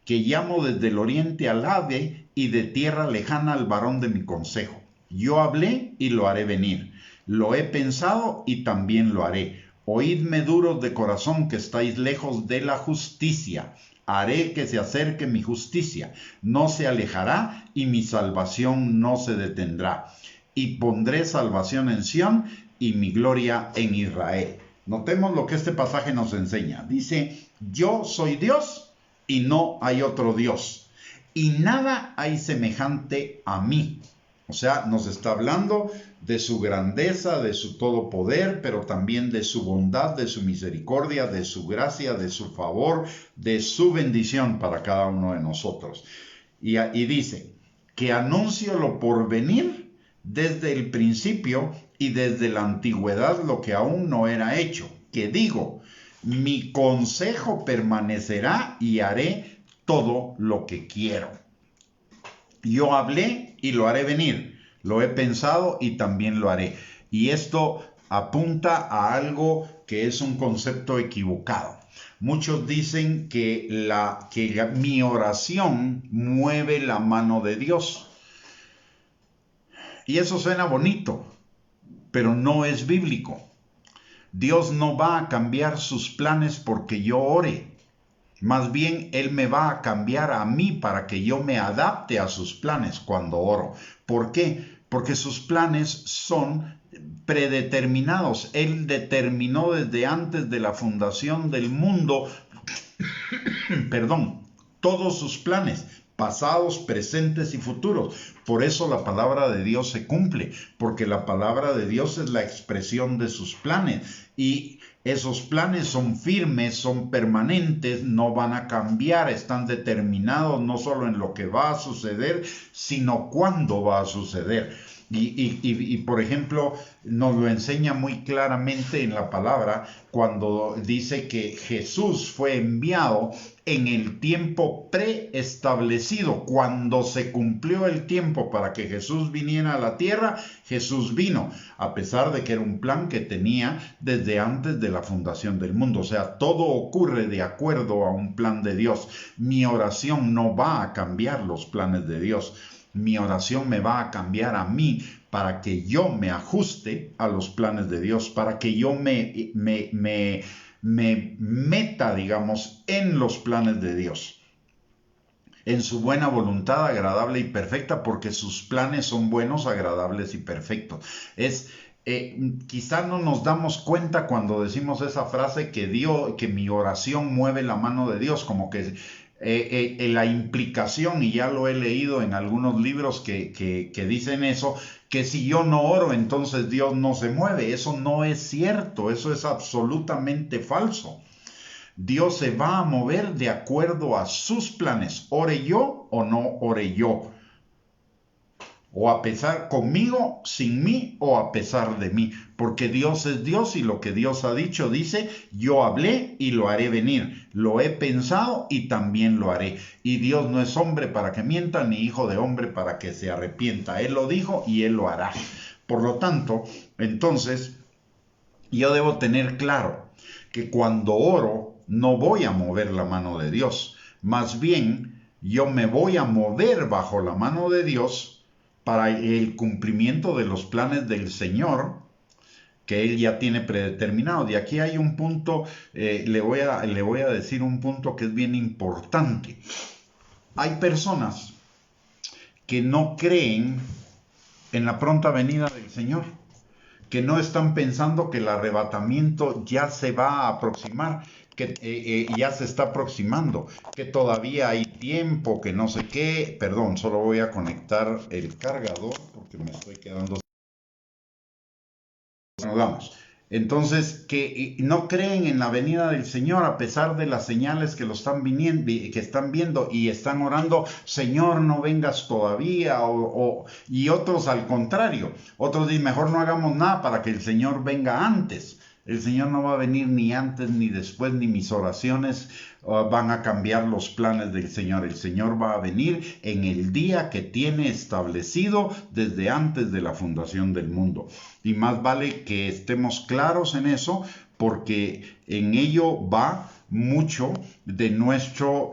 Que llamo desde el oriente al ave y de tierra lejana al varón de mi consejo. Yo hablé y lo haré venir. Lo he pensado y también lo haré. Oídme duros de corazón que estáis lejos de la justicia. Haré que se acerque mi justicia, no se alejará, y mi salvación no se detendrá. Y pondré salvación en Sión y mi gloria en Israel. Notemos lo que este pasaje nos enseña. Dice: yo soy Dios y no hay otro Dios, y nada hay semejante a mí. O sea, nos está hablando de su grandeza, de su todo poder, pero también de su bondad, de su misericordia, de su gracia, de su favor, de su bendición para cada uno de nosotros. Y dice que anuncio lo por venir desde el principio y desde la antigüedad lo que aún no era hecho. Que digo, mi consejo permanecerá y haré todo lo que quiero. Yo hablé y lo haré venir. Lo he pensado y también lo haré. Y esto apunta a algo que es un concepto equivocado. Muchos dicen que mi oración mueve la mano de Dios. Y eso suena bonito, pero no es bíblico. Dios no va a cambiar sus planes porque yo ore. Más bien, Él me va a cambiar a mí para que yo me adapte a sus planes cuando oro. ¿Por qué? Porque sus planes son predeterminados. Él determinó desde antes de la fundación del mundo, todos sus planes. pasados, presentes y futuros. Por eso la palabra de Dios se cumple, porque la palabra de Dios es la expresión de sus planes y esos planes son firmes, son permanentes, no van a cambiar, están determinados no solo en lo que va a suceder, sino cuándo va a suceder. Por ejemplo, nos lo enseña muy claramente en la palabra cuando dice que Jesús fue enviado en el tiempo preestablecido. Cuando se cumplió el tiempo para que Jesús viniera a la tierra, Jesús vino, a pesar de que era un plan que tenía desde antes de la fundación del mundo. O sea, todo ocurre de acuerdo a un plan de Dios. Mi oración no va a cambiar los planes de Dios. Mi oración me va a cambiar a mí para que yo me ajuste a los planes de Dios, para que yo me meta, digamos, en los planes de Dios, en su buena voluntad, agradable y perfecta, porque sus planes son buenos, agradables y perfectos. Quizá no nos damos cuenta cuando decimos esa frase que mi oración mueve la mano de Dios, como que la implicación, y ya lo he leído en algunos libros que dicen eso, que si yo no oro, entonces Dios no se mueve. Eso no es cierto, eso es absolutamente falso. Dios se va a mover de acuerdo a sus planes, ore yo o no ore yo. O a pesar conmigo, sin mí o a pesar de mí. Porque Dios es Dios y lo que Dios ha dicho dice, yo hablé y lo haré venir. Lo he pensado y también lo haré. Y Dios no es hombre para que mienta, ni hijo de hombre para que se arrepienta. Él lo dijo y Él lo hará. Por lo tanto, entonces, yo debo tener claro que cuando oro, no voy a mover la mano de Dios. Más bien, yo me voy a mover bajo la mano de Dios para el cumplimiento de los planes del Señor que Él ya tiene predeterminado. Y aquí hay un punto, le voy a decir un punto que es bien importante. Hay personas que no creen en la pronta venida del Señor, que no están pensando que el arrebatamiento ya se va a aproximar, que ya se está aproximando, que todavía hay tiempo, que no sé qué. Perdón, solo voy a conectar el cargador porque me estoy quedando. Bueno, vamos. Entonces, que no creen en la venida del Señor a pesar de las señales que están viendo y están orando, Señor, no vengas todavía, y otros al contrario, otros dicen, mejor no hagamos nada para que el Señor venga antes. El Señor no va a venir ni antes ni después, ni mis oraciones van a cambiar los planes del Señor. El Señor va a venir en el día que tiene establecido desde antes de la fundación del mundo. Y más vale que estemos claros en eso, porque en ello va mucho de nuestra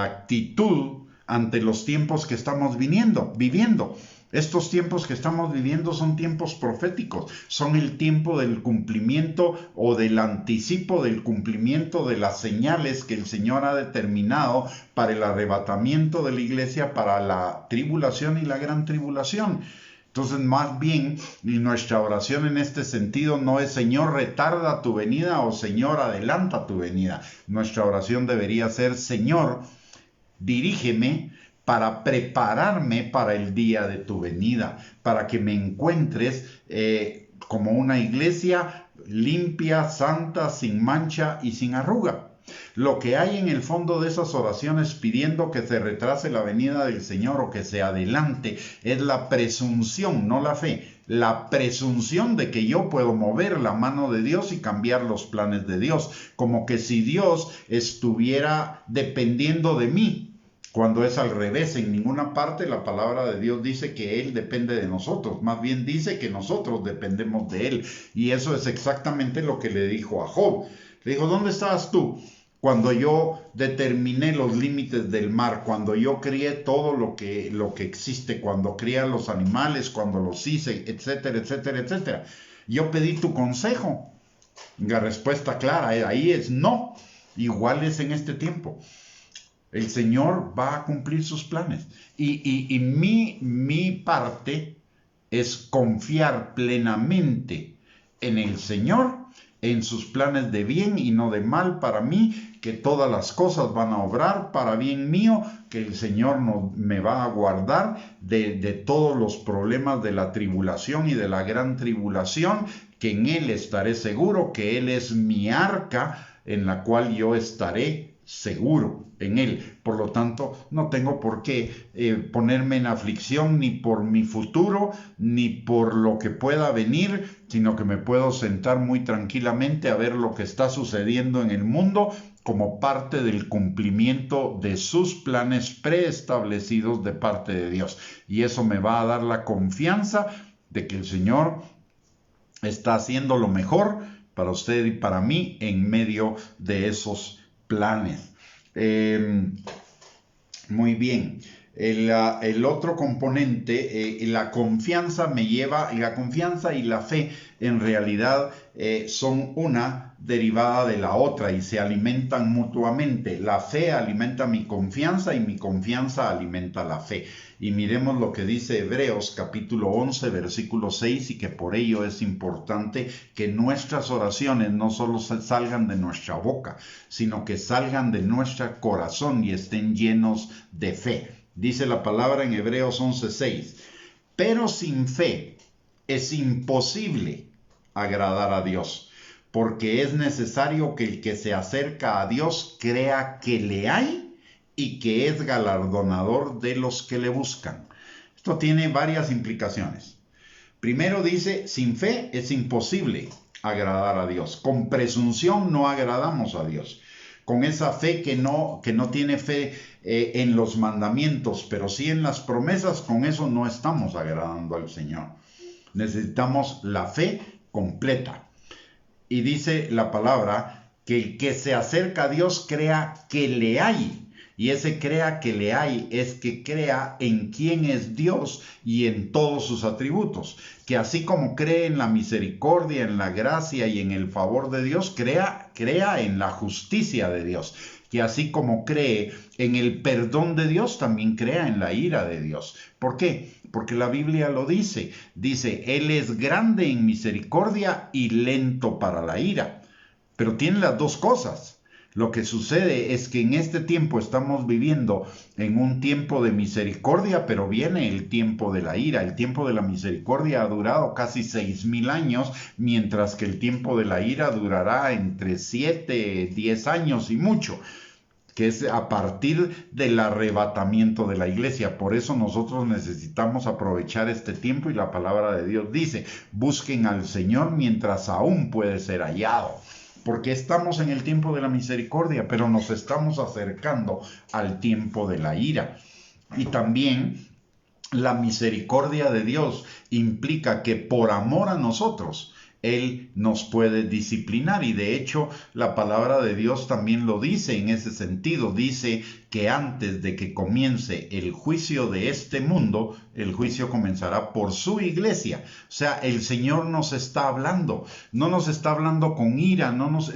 actitud ante los tiempos que estamos viviendo. Estos tiempos que estamos viviendo son tiempos proféticos, son el tiempo del cumplimiento o del anticipo del cumplimiento de las señales que el Señor ha determinado para el arrebatamiento de la iglesia, para la tribulación y la gran tribulación. Entonces, más bien, nuestra oración en este sentido no es Señor, retarda tu venida o Señor, adelanta tu venida. Nuestra oración debería ser Señor, dirígeme para prepararme para el día de tu venida, para que me encuentres como una iglesia limpia, santa, sin mancha y sin arruga. Lo que hay en el fondo de esas oraciones pidiendo que se retrase la venida del Señor o que se adelante es la presunción, no la fe, la presunción de que yo puedo mover la mano de Dios y cambiar los planes de Dios, como que si Dios estuviera dependiendo de mí. Cuando es al revés, en ninguna parte la palabra de Dios dice que Él depende de nosotros, más bien dice que nosotros dependemos de Él. Y eso es exactamente lo que le dijo a Job. Le dijo, ¿dónde estabas tú cuando yo determiné los límites del mar, cuando yo crié todo lo que existe, cuando crié a los animales, cuando los hice, etcétera, etcétera, etcétera? Yo pedí tu consejo. La respuesta clara ahí es no. Igual es en este tiempo. El Señor va a cumplir sus planes. Y mi parte es confiar plenamente en el Señor en sus planes de bien y no de mal para mí, que todas las cosas van a obrar para bien mío, que el Señor me va a guardar de todos los problemas de la tribulación y de la gran tribulación, que en Él estaré seguro, que Él es mi arca en la cual yo estaré seguro en Él. Por lo tanto, no tengo por qué ponerme en aflicción ni por mi futuro, ni por lo que pueda venir, sino que me puedo sentar muy tranquilamente a ver lo que está sucediendo en el mundo como parte del cumplimiento de sus planes preestablecidos de parte de Dios. Y eso me va a dar la confianza de que el Señor está haciendo lo mejor para usted y para mí en medio de esos planes. Muy bien. El otro componente, la confianza la confianza y la fe en realidad son una derivada de la otra y se alimentan mutuamente. La fe alimenta mi confianza y mi confianza alimenta la fe. Y miremos lo que dice Hebreos capítulo 11 versículo 6, y que por ello es importante que nuestras oraciones no solo salgan de nuestra boca, sino que salgan de nuestro corazón y estén llenos de fe. Dice la palabra en Hebreos 11:6, pero sin fe es imposible agradar a Dios, porque es necesario que el que se acerca a Dios crea que le hay y que es galardonador de los que le buscan. Esto tiene varias implicaciones. Primero dice, sin fe es imposible agradar a Dios. Con presunción no agradamos a Dios. Con esa fe que no tiene fe en los mandamientos, pero sí en las promesas, con eso no estamos agradando al Señor. Necesitamos la fe completa. Y dice la palabra que el que se acerca a Dios crea que le hay. Y ese crea que le hay es que crea en quién es Dios y en todos sus atributos. Que así como cree en la misericordia, en la gracia y en el favor de Dios, crea en la justicia de Dios. Que así como cree en el perdón de Dios, también crea en la ira de Dios. ¿Por qué? Porque la Biblia lo dice. Dice, Él es grande en misericordia y lento para la ira. Pero tiene las dos cosas. Lo que sucede es que en este tiempo estamos viviendo en un tiempo de misericordia, pero viene el tiempo de la ira. El tiempo de la misericordia ha durado casi 6,000 años, mientras que el tiempo de la ira durará entre 7, 10 años y mucho, que es a partir del arrebatamiento de la iglesia. Por eso nosotros necesitamos aprovechar este tiempo, y la palabra de Dios dice, busquen al Señor mientras aún puede ser hallado. Porque estamos en el tiempo de la misericordia, pero nos estamos acercando al tiempo de la ira. Y también la misericordia de Dios implica que por amor a nosotros, Él nos puede disciplinar. Y de hecho, la palabra de Dios también lo dice en ese sentido. Dice que antes de que comience el juicio de este mundo, el juicio comenzará por su iglesia. O sea, el Señor nos está hablando. No nos está hablando con ira,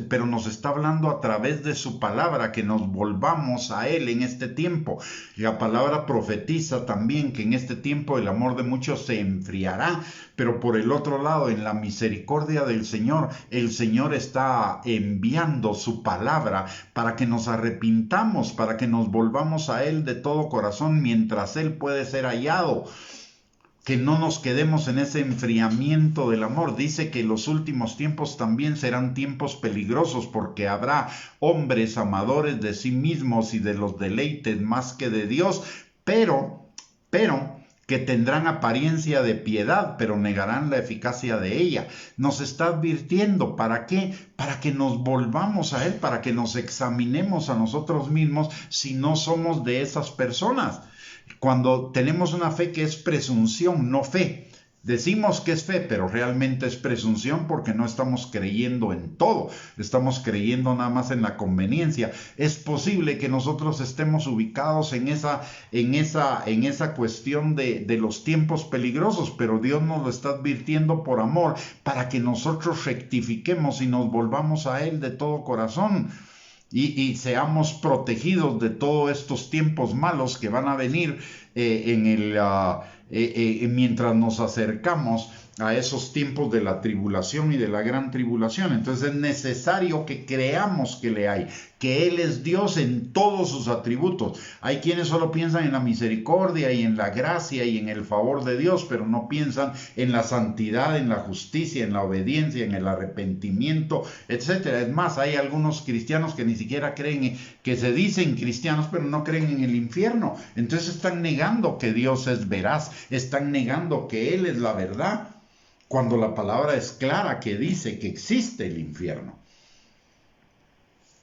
pero nos está hablando a través de su palabra, que nos volvamos a Él en este tiempo. La palabra profetiza también que en este tiempo el amor de muchos se enfriará, pero por el otro lado, en la misericordia del Señor, el Señor está enviando su palabra para que nos arrepintamos, para que nos volvamos a Él de todo corazón mientras Él puede ser hallado. Que no nos quedemos en ese enfriamiento del amor. Dice que los últimos tiempos también serán tiempos peligrosos, porque habrá hombres amadores de sí mismos y de los deleites más que de Dios, pero que tendrán apariencia de piedad, pero negarán la eficacia de ella. Nos está advirtiendo, ¿para qué? Para que nos volvamos a Él, para que nos examinemos a nosotros mismos si no somos de esas personas. Cuando tenemos una fe que es presunción, no fe. Decimos que es fe, pero realmente es presunción, porque no estamos creyendo en todo. Estamos creyendo nada más en la conveniencia. Es posible que nosotros estemos ubicados en esa cuestión de los tiempos peligrosos, pero Dios nos lo está advirtiendo por amor, para que nosotros rectifiquemos y nos volvamos a Él de todo corazón. Y seamos protegidos de todos estos tiempos malos que van a venir, mientras nos acercamos a esos tiempos de la tribulación y de la gran tribulación. Entonces es necesario que creamos que le hay, que Él es Dios en todos sus atributos. Hay quienes solo piensan en la misericordia y en la gracia y en el favor de Dios, pero no piensan en la santidad, en la justicia, en la obediencia, en el arrepentimiento, etcétera. Es más, hay algunos cristianos que ni siquiera creen, que se dicen cristianos, pero no creen en el infierno. Entonces están negando que Dios es veraz, están negando que Él es la verdad, cuando la palabra es clara que dice que existe el infierno.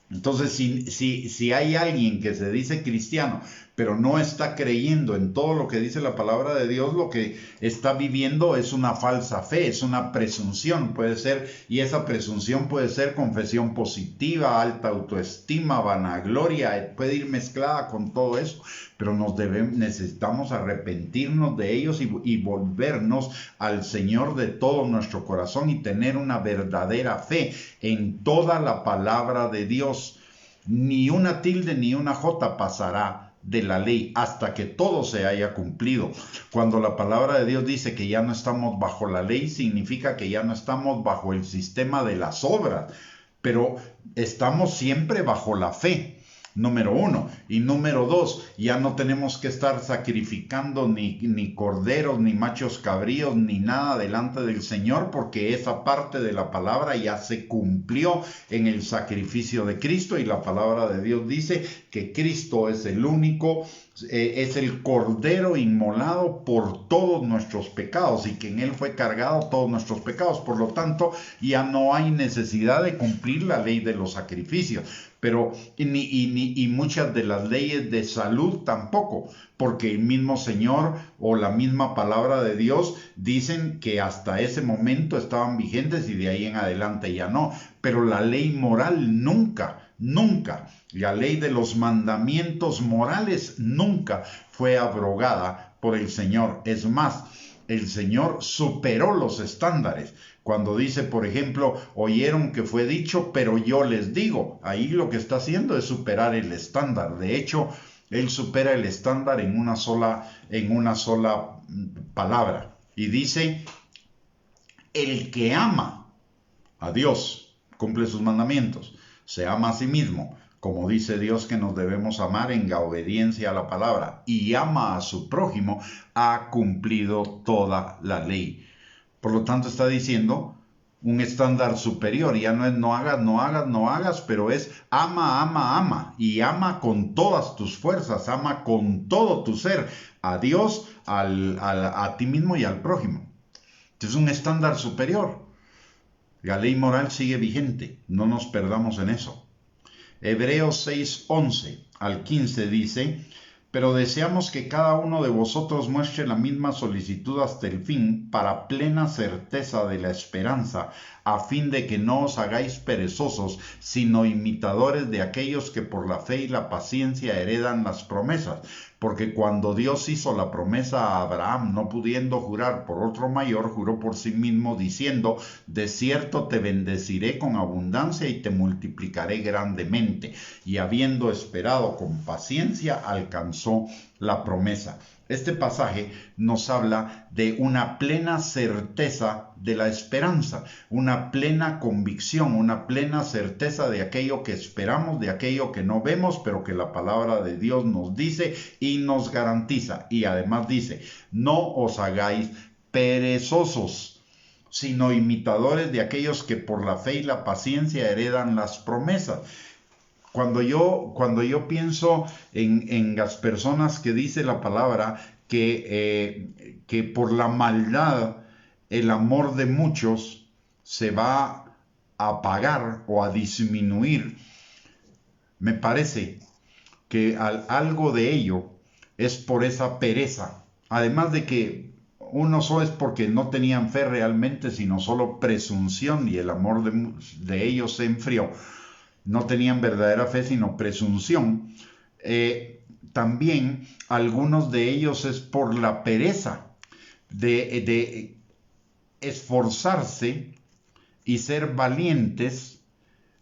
Entonces, si hay alguien que se dice cristiano, pero no está creyendo en todo lo que dice la palabra de Dios, lo que está viviendo es una falsa fe, es una presunción, puede ser, y esa presunción puede ser confesión positiva, alta autoestima, vanagloria, puede ir mezclada con todo eso, pero necesitamos arrepentirnos de ellos y volvernos al Señor de todo nuestro corazón y tener una verdadera fe en toda la palabra de Dios. Ni una tilde ni una jota pasará de la ley hasta que todo se haya cumplido. Cuando la palabra de Dios dice que ya no estamos bajo la ley, significa que ya no estamos bajo el sistema de las obras, pero estamos siempre bajo la fe. Número 1. Y número 2, ya no tenemos que estar sacrificando ni corderos, ni machos cabríos, ni nada delante del Señor, porque esa parte de la palabra ya se cumplió en el sacrificio de Cristo, y la palabra de Dios dice que Cristo es el único, es el cordero inmolado por todos nuestros pecados, y que en Él fue cargado todos nuestros pecados. Por lo tanto, ya no hay necesidad de cumplir la ley de los sacrificios. Pero y muchas de las leyes de salud tampoco, porque el mismo Señor o la misma palabra de Dios dicen que hasta ese momento estaban vigentes y de ahí en adelante ya no. Pero la ley moral nunca, la ley de los mandamientos morales nunca fue abrogada por el Señor. Es más, el Señor superó los estándares. Cuando dice, por ejemplo, oyeron que fue dicho, pero yo les digo, ahí lo que está haciendo es superar el estándar. De hecho, Él supera el estándar en una sola palabra. Y dice, el que ama a Dios, cumple sus mandamientos, se ama a sí mismo, como dice Dios que nos debemos amar en la obediencia a la palabra, y ama a su prójimo, ha cumplido toda la ley. Por lo tanto, está diciendo un estándar superior. Ya no es no hagas, pero es ama, y ama con todas tus fuerzas, ama con todo tu ser, a Dios, a ti mismo y al prójimo. Es un estándar superior. La ley moral sigue vigente, no nos perdamos en eso. Hebreos 6:11 al 15 dice: pero deseamos que cada uno de vosotros muestre la misma solicitud hasta el fin, para plena certeza de la esperanza, a fin de que no os hagáis perezosos, sino imitadores de aquellos que por la fe y la paciencia heredan las promesas. Porque cuando Dios hizo la promesa a Abraham, no pudiendo jurar por otro mayor, juró por sí mismo, diciendo: de cierto te bendeciré con abundancia y te multiplicaré grandemente. Y habiendo esperado con paciencia, alcanzó la promesa. Este pasaje nos habla de una plena certeza de la esperanza, una plena convicción, una plena certeza de aquello que esperamos, de aquello que no vemos, pero que la palabra de Dios nos dice y nos garantiza. Y además dice: no os hagáis perezosos, sino imitadores de aquellos que por la fe y la paciencia heredan las promesas. Cuando yo pienso en las personas que dice la palabra que por la maldad el amor de muchos se va a apagar o a disminuir, me parece que algo de ello es por esa pereza. Además de que uno solo es porque no tenían fe realmente, sino solo presunción, y el amor de ellos se enfrió. No tenían verdadera fe, sino presunción. También algunos de ellos es por la pereza de esforzarse y ser valientes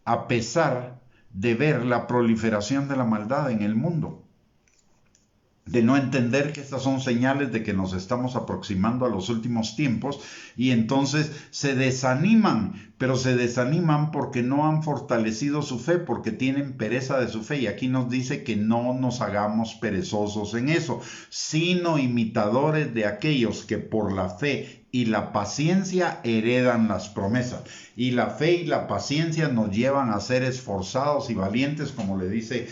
a pesar de ver la proliferación de la maldad en el mundo. de no entender que estas son señales de que nos estamos aproximando a los últimos tiempos, y entonces se desaniman, pero se desaniman porque no han fortalecido su fe, porque tienen pereza de su fe. Y aquí nos dice que no nos hagamos perezosos en eso, sino imitadores de aquellos que por la fe y la paciencia heredan las promesas. Y la fe y la paciencia nos llevan a ser esforzados y valientes, como le dice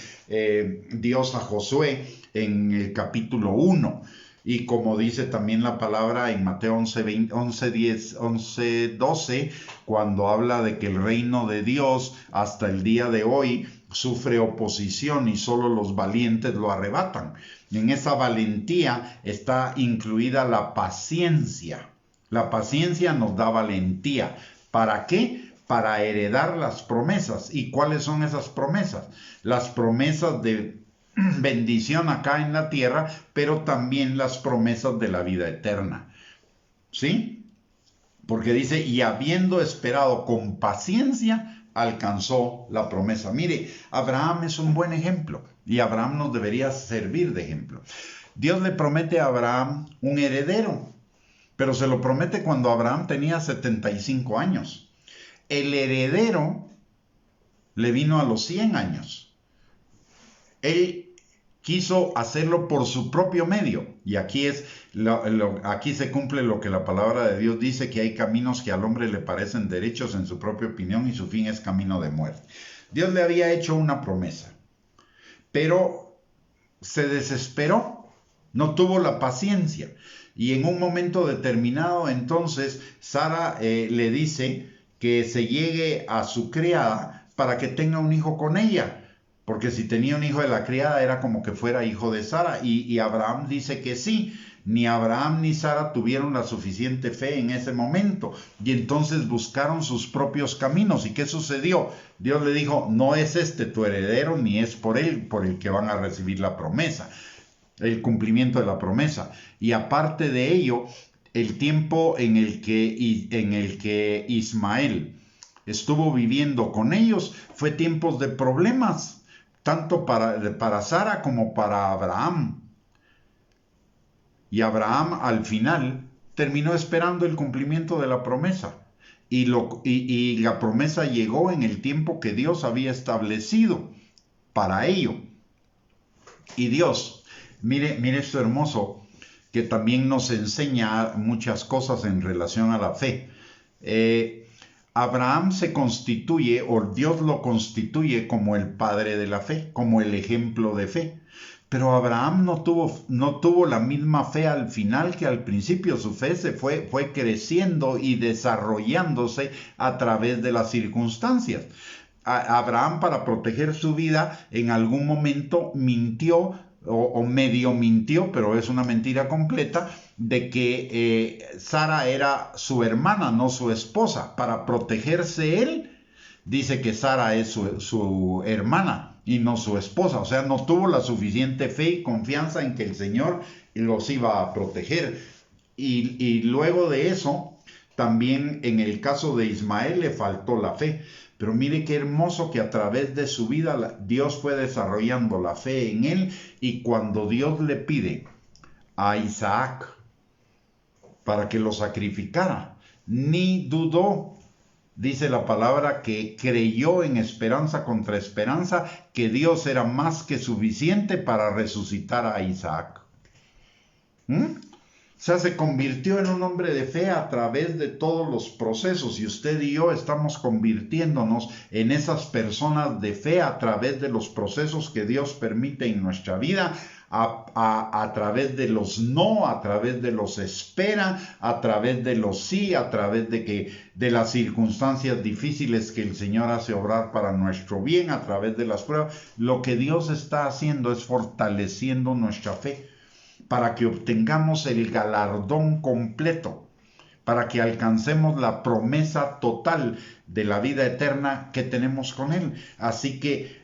Dios a Josué en el capítulo 1. Y como dice también la palabra en Mateo 11:12, cuando habla de que el reino de Dios hasta el día de hoy sufre oposición y solo los valientes lo arrebatan. En esa valentía está incluida la paciencia. La paciencia nos da valentía. ¿Para qué? Para heredar las promesas. ¿Y cuáles son esas promesas? Las promesas de bendición acá en la tierra, pero también las promesas de la vida eterna. ¿Sí? Porque dice, y habiendo esperado con paciencia, alcanzó la promesa. Mire, Abraham es un buen ejemplo y Abraham nos debería servir de ejemplo. Dios le promete a Abraham un heredero, pero se lo promete cuando Abraham tenía 75 años. El heredero le vino a los 100 años. Él quiso hacerlo por su propio medio. Y aquí aquí se cumple lo que la palabra de Dios dice, que hay caminos que al hombre le parecen derechos en su propia opinión y su fin es camino de muerte. Dios le había hecho una promesa, pero se desesperó, no tuvo la paciencia. Y en un momento determinado, entonces, Sara le dice que se llegue a su criada para que tenga un hijo con ella. Porque si tenía un hijo de la criada era como que fuera hijo de Sara. Y Abraham dice que sí. Ni Abraham ni Sara tuvieron la suficiente fe en ese momento. Y entonces buscaron sus propios caminos. ¿Y qué sucedió? Dios le dijo, no es este tu heredero, ni es por él por el que van a recibir la promesa, el cumplimiento de la promesa. Y aparte de ello, el tiempo en el que Ismael estuvo viviendo con ellos fue tiempos de problemas, tanto para Sara como para Abraham. Y Abraham al final terminó esperando el cumplimiento de la promesa. Y la promesa llegó en el tiempo que Dios había establecido para ello. Y Dios, mire esto hermoso, que también nos enseña muchas cosas en relación a la fe. Abraham se constituye, o Dios lo constituye como el padre de la fe, como el ejemplo de fe. Pero Abraham no tuvo la misma fe al final que al principio. Su fe fue creciendo y desarrollándose a través de las circunstancias. Abraham, para proteger su vida, en algún momento mintió o medio mintió, pero es una mentira completa, de que Sara era su hermana, no su esposa. Para protegerse él, dice que Sara es su hermana y no su esposa. O sea, no tuvo la suficiente fe y confianza en que el Señor los iba a proteger. Y luego de eso, también en el caso de Ismael le faltó la fe. Pero mire qué hermoso que a través de su vida Dios fue desarrollando la fe en él. Y cuando Dios le pide a Isaac para que lo sacrificara, ni dudó. Dice la palabra que creyó en esperanza contra esperanza que Dios era más que suficiente para resucitar a Isaac. O sea, se convirtió en un hombre de fe a través de todos los procesos, y usted y yo estamos convirtiéndonos en esas personas de fe a través de los procesos que Dios permite en nuestra vida, a través de los no, a través de los espera, a través de los sí, a través de las circunstancias difíciles que el Señor hace obrar para nuestro bien, a través de las pruebas. Lo que Dios está haciendo es fortaleciendo nuestra fe, para que obtengamos el galardón completo, para que alcancemos la promesa total de la vida eterna que tenemos con Él. Así que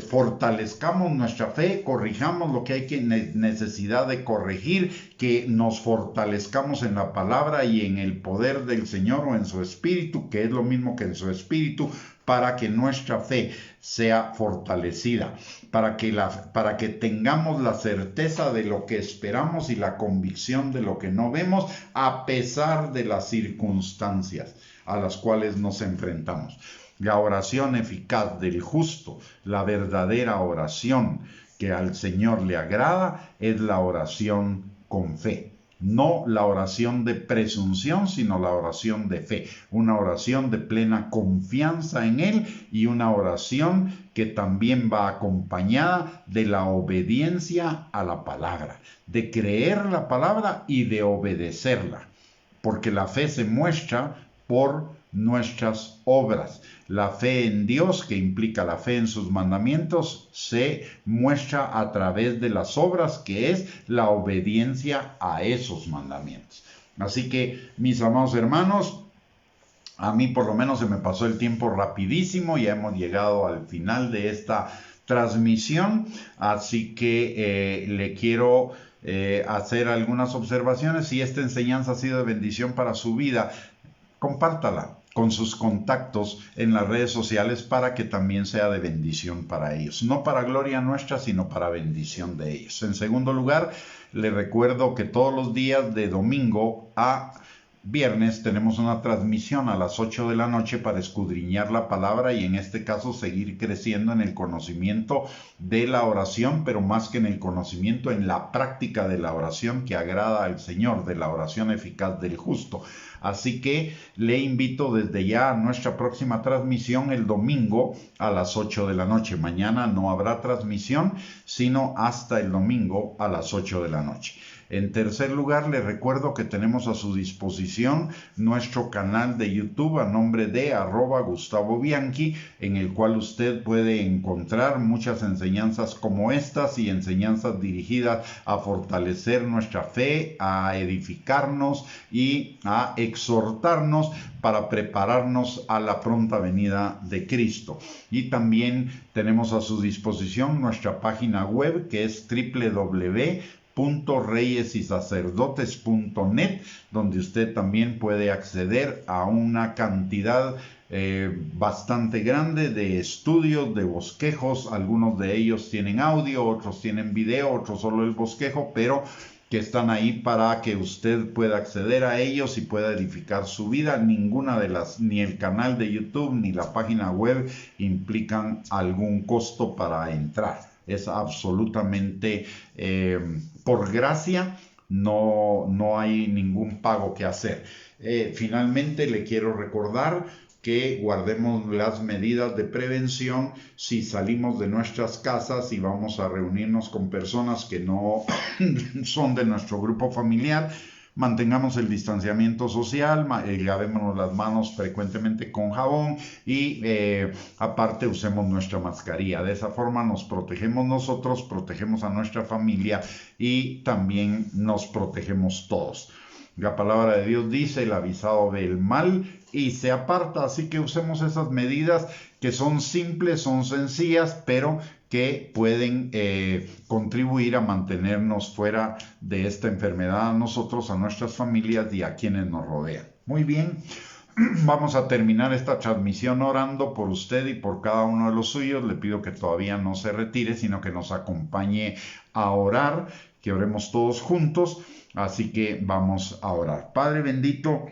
fortalezcamos nuestra fe, corrijamos lo que hay que necesidad de corregir, que nos fortalezcamos en la palabra y en el poder del Señor o en su espíritu, que es lo mismo que en su espíritu, para que nuestra fe sea fortalecida, para que tengamos la certeza de lo que esperamos y la convicción de lo que no vemos, a pesar de las circunstancias a las cuales nos enfrentamos. La oración eficaz del justo, la verdadera oración que al Señor le agrada, es la oración con fe. No la oración de presunción, sino la oración de fe. Una oración de plena confianza en Él y una oración que también va acompañada de la obediencia a la palabra, de creer la palabra y de obedecerla. Porque la fe se muestra por nuestras obras. La fe en Dios, que implica la fe en sus mandamientos, se muestra a través de las obras, que es la obediencia a esos mandamientos. Así que, mis amados hermanos, a mí por lo menos se me pasó el tiempo rapidísimo, ya hemos llegado al final de esta transmisión, así que le quiero hacer algunas observaciones. Si esta enseñanza ha sido de bendición para su vida, compártala con sus contactos en las redes sociales para que también sea de bendición para ellos. No para gloria nuestra, sino para bendición de ellos. En segundo lugar, les recuerdo que todos los días de domingo a viernes tenemos una transmisión a las 8 de la noche para escudriñar la palabra y en este caso seguir creciendo en el conocimiento de la oración, pero más que en el conocimiento, en la práctica de la oración que agrada al Señor, de la oración eficaz del justo. Así que le invito desde ya a nuestra próxima transmisión el domingo a las 8 de la noche. Mañana no habrá transmisión, sino hasta el domingo a las 8 de la noche. En tercer lugar, les recuerdo que tenemos a su disposición nuestro canal de YouTube a nombre de @Gustavo Bianchi, en el cual usted puede encontrar muchas enseñanzas como estas y enseñanzas dirigidas a fortalecer nuestra fe, a edificarnos y a exhortarnos para prepararnos a la pronta venida de Cristo. Y también tenemos a su disposición nuestra página web, que es www.reyesysacerdotes.net, donde usted también puede acceder a una cantidad bastante grande de estudios, de bosquejos. Algunos de ellos tienen audio, otros tienen video, otros solo el bosquejo, pero que están ahí para que usted pueda acceder a ellos y pueda edificar su vida. Ninguna de las, ni el canal de YouTube ni la página web implican algún costo para entrar. Es absolutamente por gracia, no hay ningún pago que hacer. Finalmente le quiero recordar que guardemos las medidas de prevención si salimos de nuestras casas y vamos a reunirnos con personas que no son de nuestro grupo familiar. Mantengamos el distanciamiento social, lavémonos las manos frecuentemente con jabón y aparte usemos nuestra mascarilla. De esa forma nos protegemos nosotros, protegemos a nuestra familia y también nos protegemos todos. La palabra de Dios dice: el avisado ve el mal y se aparta. Así que usemos esas medidas que son simples, son sencillas, pero que pueden contribuir a mantenernos fuera de esta enfermedad a nosotros, a nuestras familias y a quienes nos rodean. Muy bien, vamos a terminar esta transmisión orando por usted y por cada uno de los suyos. Le pido que todavía no se retire, sino que nos acompañe a orar, que oremos todos juntos. Así que vamos a orar. Padre bendito,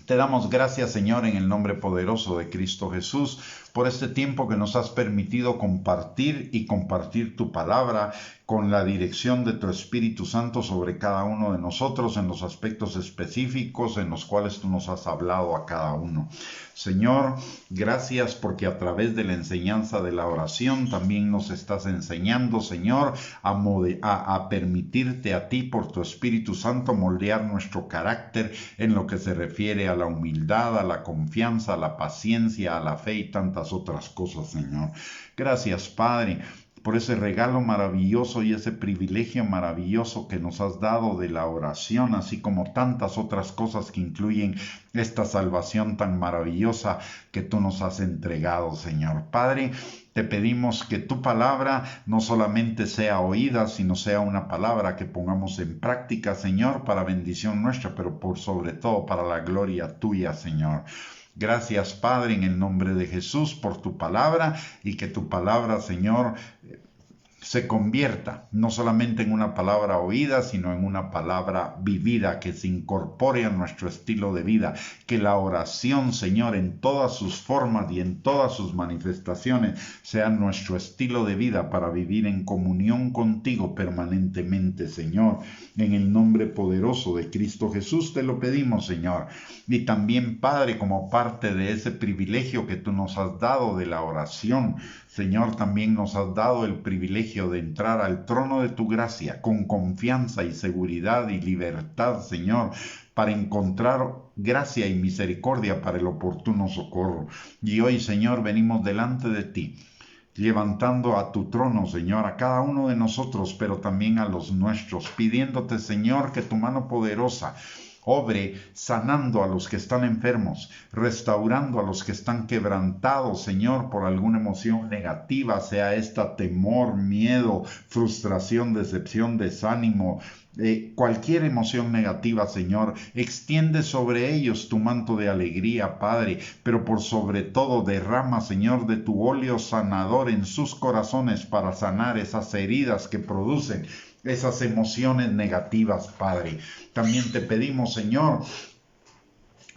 te damos gracias, Señor, en el nombre poderoso de Cristo Jesús, por este tiempo que nos has permitido compartir tu palabra con la dirección de tu Espíritu Santo sobre cada uno de nosotros en los aspectos específicos en los cuales tú nos has hablado a cada uno. Señor, gracias porque a través de la enseñanza de la oración también nos estás enseñando, Señor, a permitirte a ti por tu Espíritu Santo moldear nuestro carácter en lo que se refiere a la humildad, a la confianza, a la paciencia, a la fe y tantas otras cosas, Señor. Gracias, Padre, por ese regalo maravilloso y ese privilegio maravilloso que nos has dado de la oración, así como tantas otras cosas que incluyen esta salvación tan maravillosa que tú nos has entregado, Señor. Padre, te pedimos que tu palabra no solamente sea oída, sino sea una palabra que pongamos en práctica, Señor, para bendición nuestra, pero por sobre todo para la gloria tuya, Señor. Gracias, Padre, en el nombre de Jesús, por tu palabra, y que tu palabra, Señor, se convierta no solamente en una palabra oída, sino en una palabra vivida, que se incorpore a nuestro estilo de vida, que la oración, Señor, en todas sus formas y en todas sus manifestaciones, sea nuestro estilo de vida para vivir en comunión contigo permanentemente, Señor. En el nombre poderoso de Cristo Jesús te lo pedimos, Señor. Y también, Padre, como parte de ese privilegio que tú nos has dado de la oración, Señor, también nos has dado el privilegio de entrar al trono de tu gracia con confianza y seguridad y libertad, Señor, para encontrar gracia y misericordia para el oportuno socorro. Y hoy, Señor, venimos delante de ti, levantando a tu trono, Señor, a cada uno de nosotros, pero también a los nuestros, pidiéndote, Señor, que tu mano poderosa obre sanando a los que están enfermos, restaurando a los que están quebrantados, Señor, por alguna emoción negativa, sea esta temor, miedo, frustración, decepción, desánimo, cualquier emoción negativa, Señor. Extiende sobre ellos tu manto de alegría, Padre, pero por sobre todo derrama, Señor, de tu óleo sanador en sus corazones para sanar esas heridas que producen esas emociones negativas, Padre. También te pedimos, Señor,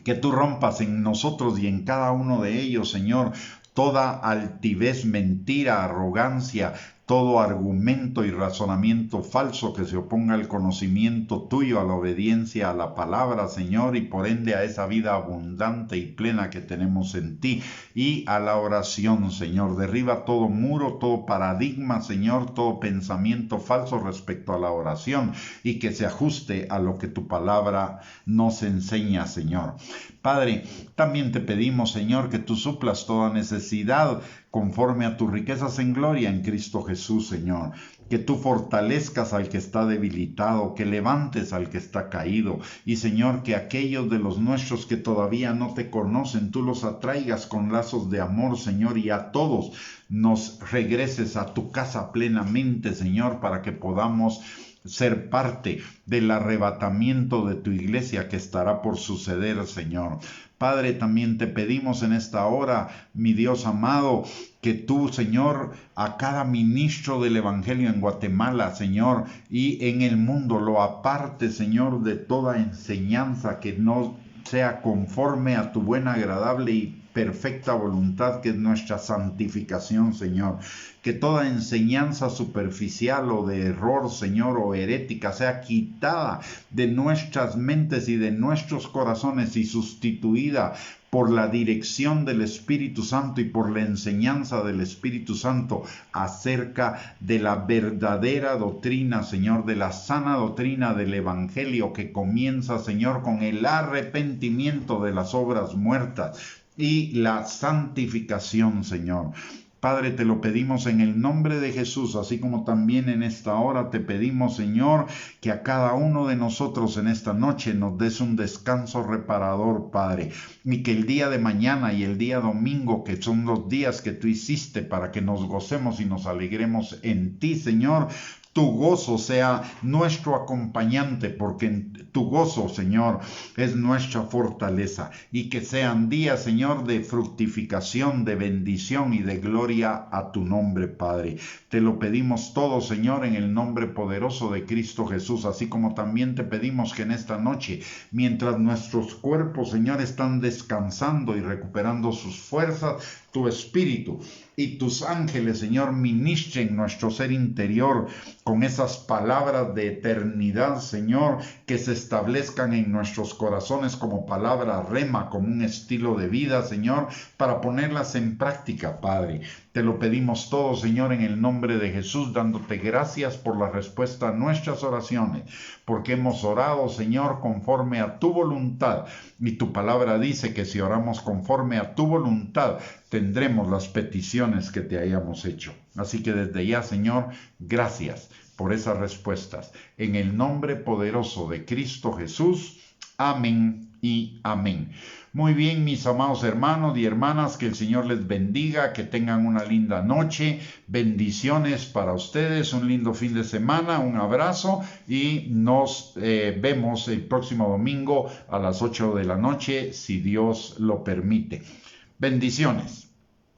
que tú rompas en nosotros y en cada uno de ellos, Señor, toda altivez, mentira, arrogancia, todo argumento y razonamiento falso que se oponga al conocimiento tuyo, a la obediencia a la palabra, Señor, y por ende a esa vida abundante y plena que tenemos en ti, y a la oración, Señor. Derriba todo muro, todo paradigma, Señor, todo pensamiento falso respecto a la oración, y que se ajuste a lo que tu palabra nos enseña, Señor. Padre, también te pedimos, Señor, que tú suplas toda necesidad conforme a tus riquezas en gloria en Cristo Jesús, Señor. Que tú fortalezcas al que está debilitado, que levantes al que está caído. Y, Señor, que aquellos de los nuestros que todavía no te conocen, tú los atraigas con lazos de amor, Señor, y a todos nos regreses a tu casa plenamente, Señor, para que podamos ser parte del arrebatamiento de tu iglesia que estará por suceder, Señor. Padre, también te pedimos en esta hora, mi Dios amado, que tú, Señor, a cada ministro del Evangelio en Guatemala, Señor, y en el mundo lo aparte, Señor, de toda enseñanza que no sea conforme a tu buena, agradable y perfecta voluntad, que es nuestra santificación, Señor. Que toda enseñanza superficial o de error, Señor, o herética sea quitada de nuestras mentes y de nuestros corazones y sustituida por la dirección del Espíritu Santo y por la enseñanza del Espíritu Santo acerca de la verdadera doctrina, Señor, de la sana doctrina del Evangelio, que comienza, Señor, con el arrepentimiento de las obras muertas y la santificación, Señor. Padre, te lo pedimos en el nombre de Jesús, así como también en esta hora te pedimos, Señor, que a cada uno de nosotros en esta noche nos des un descanso reparador, Padre, y que el día de mañana y el día domingo, que son los días que tú hiciste para que nos gocemos y nos alegremos en ti, Señor, tu gozo sea nuestro acompañante, porque tu gozo, Señor, es nuestra fortaleza, y que sean días, Señor, de fructificación, de bendición y de gloria a tu nombre, Padre. Te lo pedimos todo, Señor, en el nombre poderoso de Cristo Jesús, así como también te pedimos que en esta noche, mientras nuestros cuerpos, Señor, están descansando y recuperando sus fuerzas, tu espíritu y tus ángeles, Señor, ministren nuestro ser interior con esas palabras de eternidad, Señor, que se establezcan en nuestros corazones como palabra rema, como un estilo de vida, Señor, para ponerlas en práctica, Padre. Te lo pedimos todo, Señor, en el nombre de Jesús, dándote gracias por la respuesta a nuestras oraciones, porque hemos orado, Señor, conforme a tu voluntad. Y tu palabra dice que si oramos conforme a tu voluntad, tendremos las peticiones peticiones que te hayamos hecho. Así que desde ya, Señor, gracias por esas respuestas. En el nombre poderoso de Cristo Jesús. Amén y amén. Muy bien, mis amados hermanos y hermanas, que el Señor les bendiga, que tengan una linda noche, bendiciones para ustedes, un lindo fin de semana, un abrazo y nos vemos el próximo domingo a las 8 de la noche, si Dios lo permite. Bendiciones.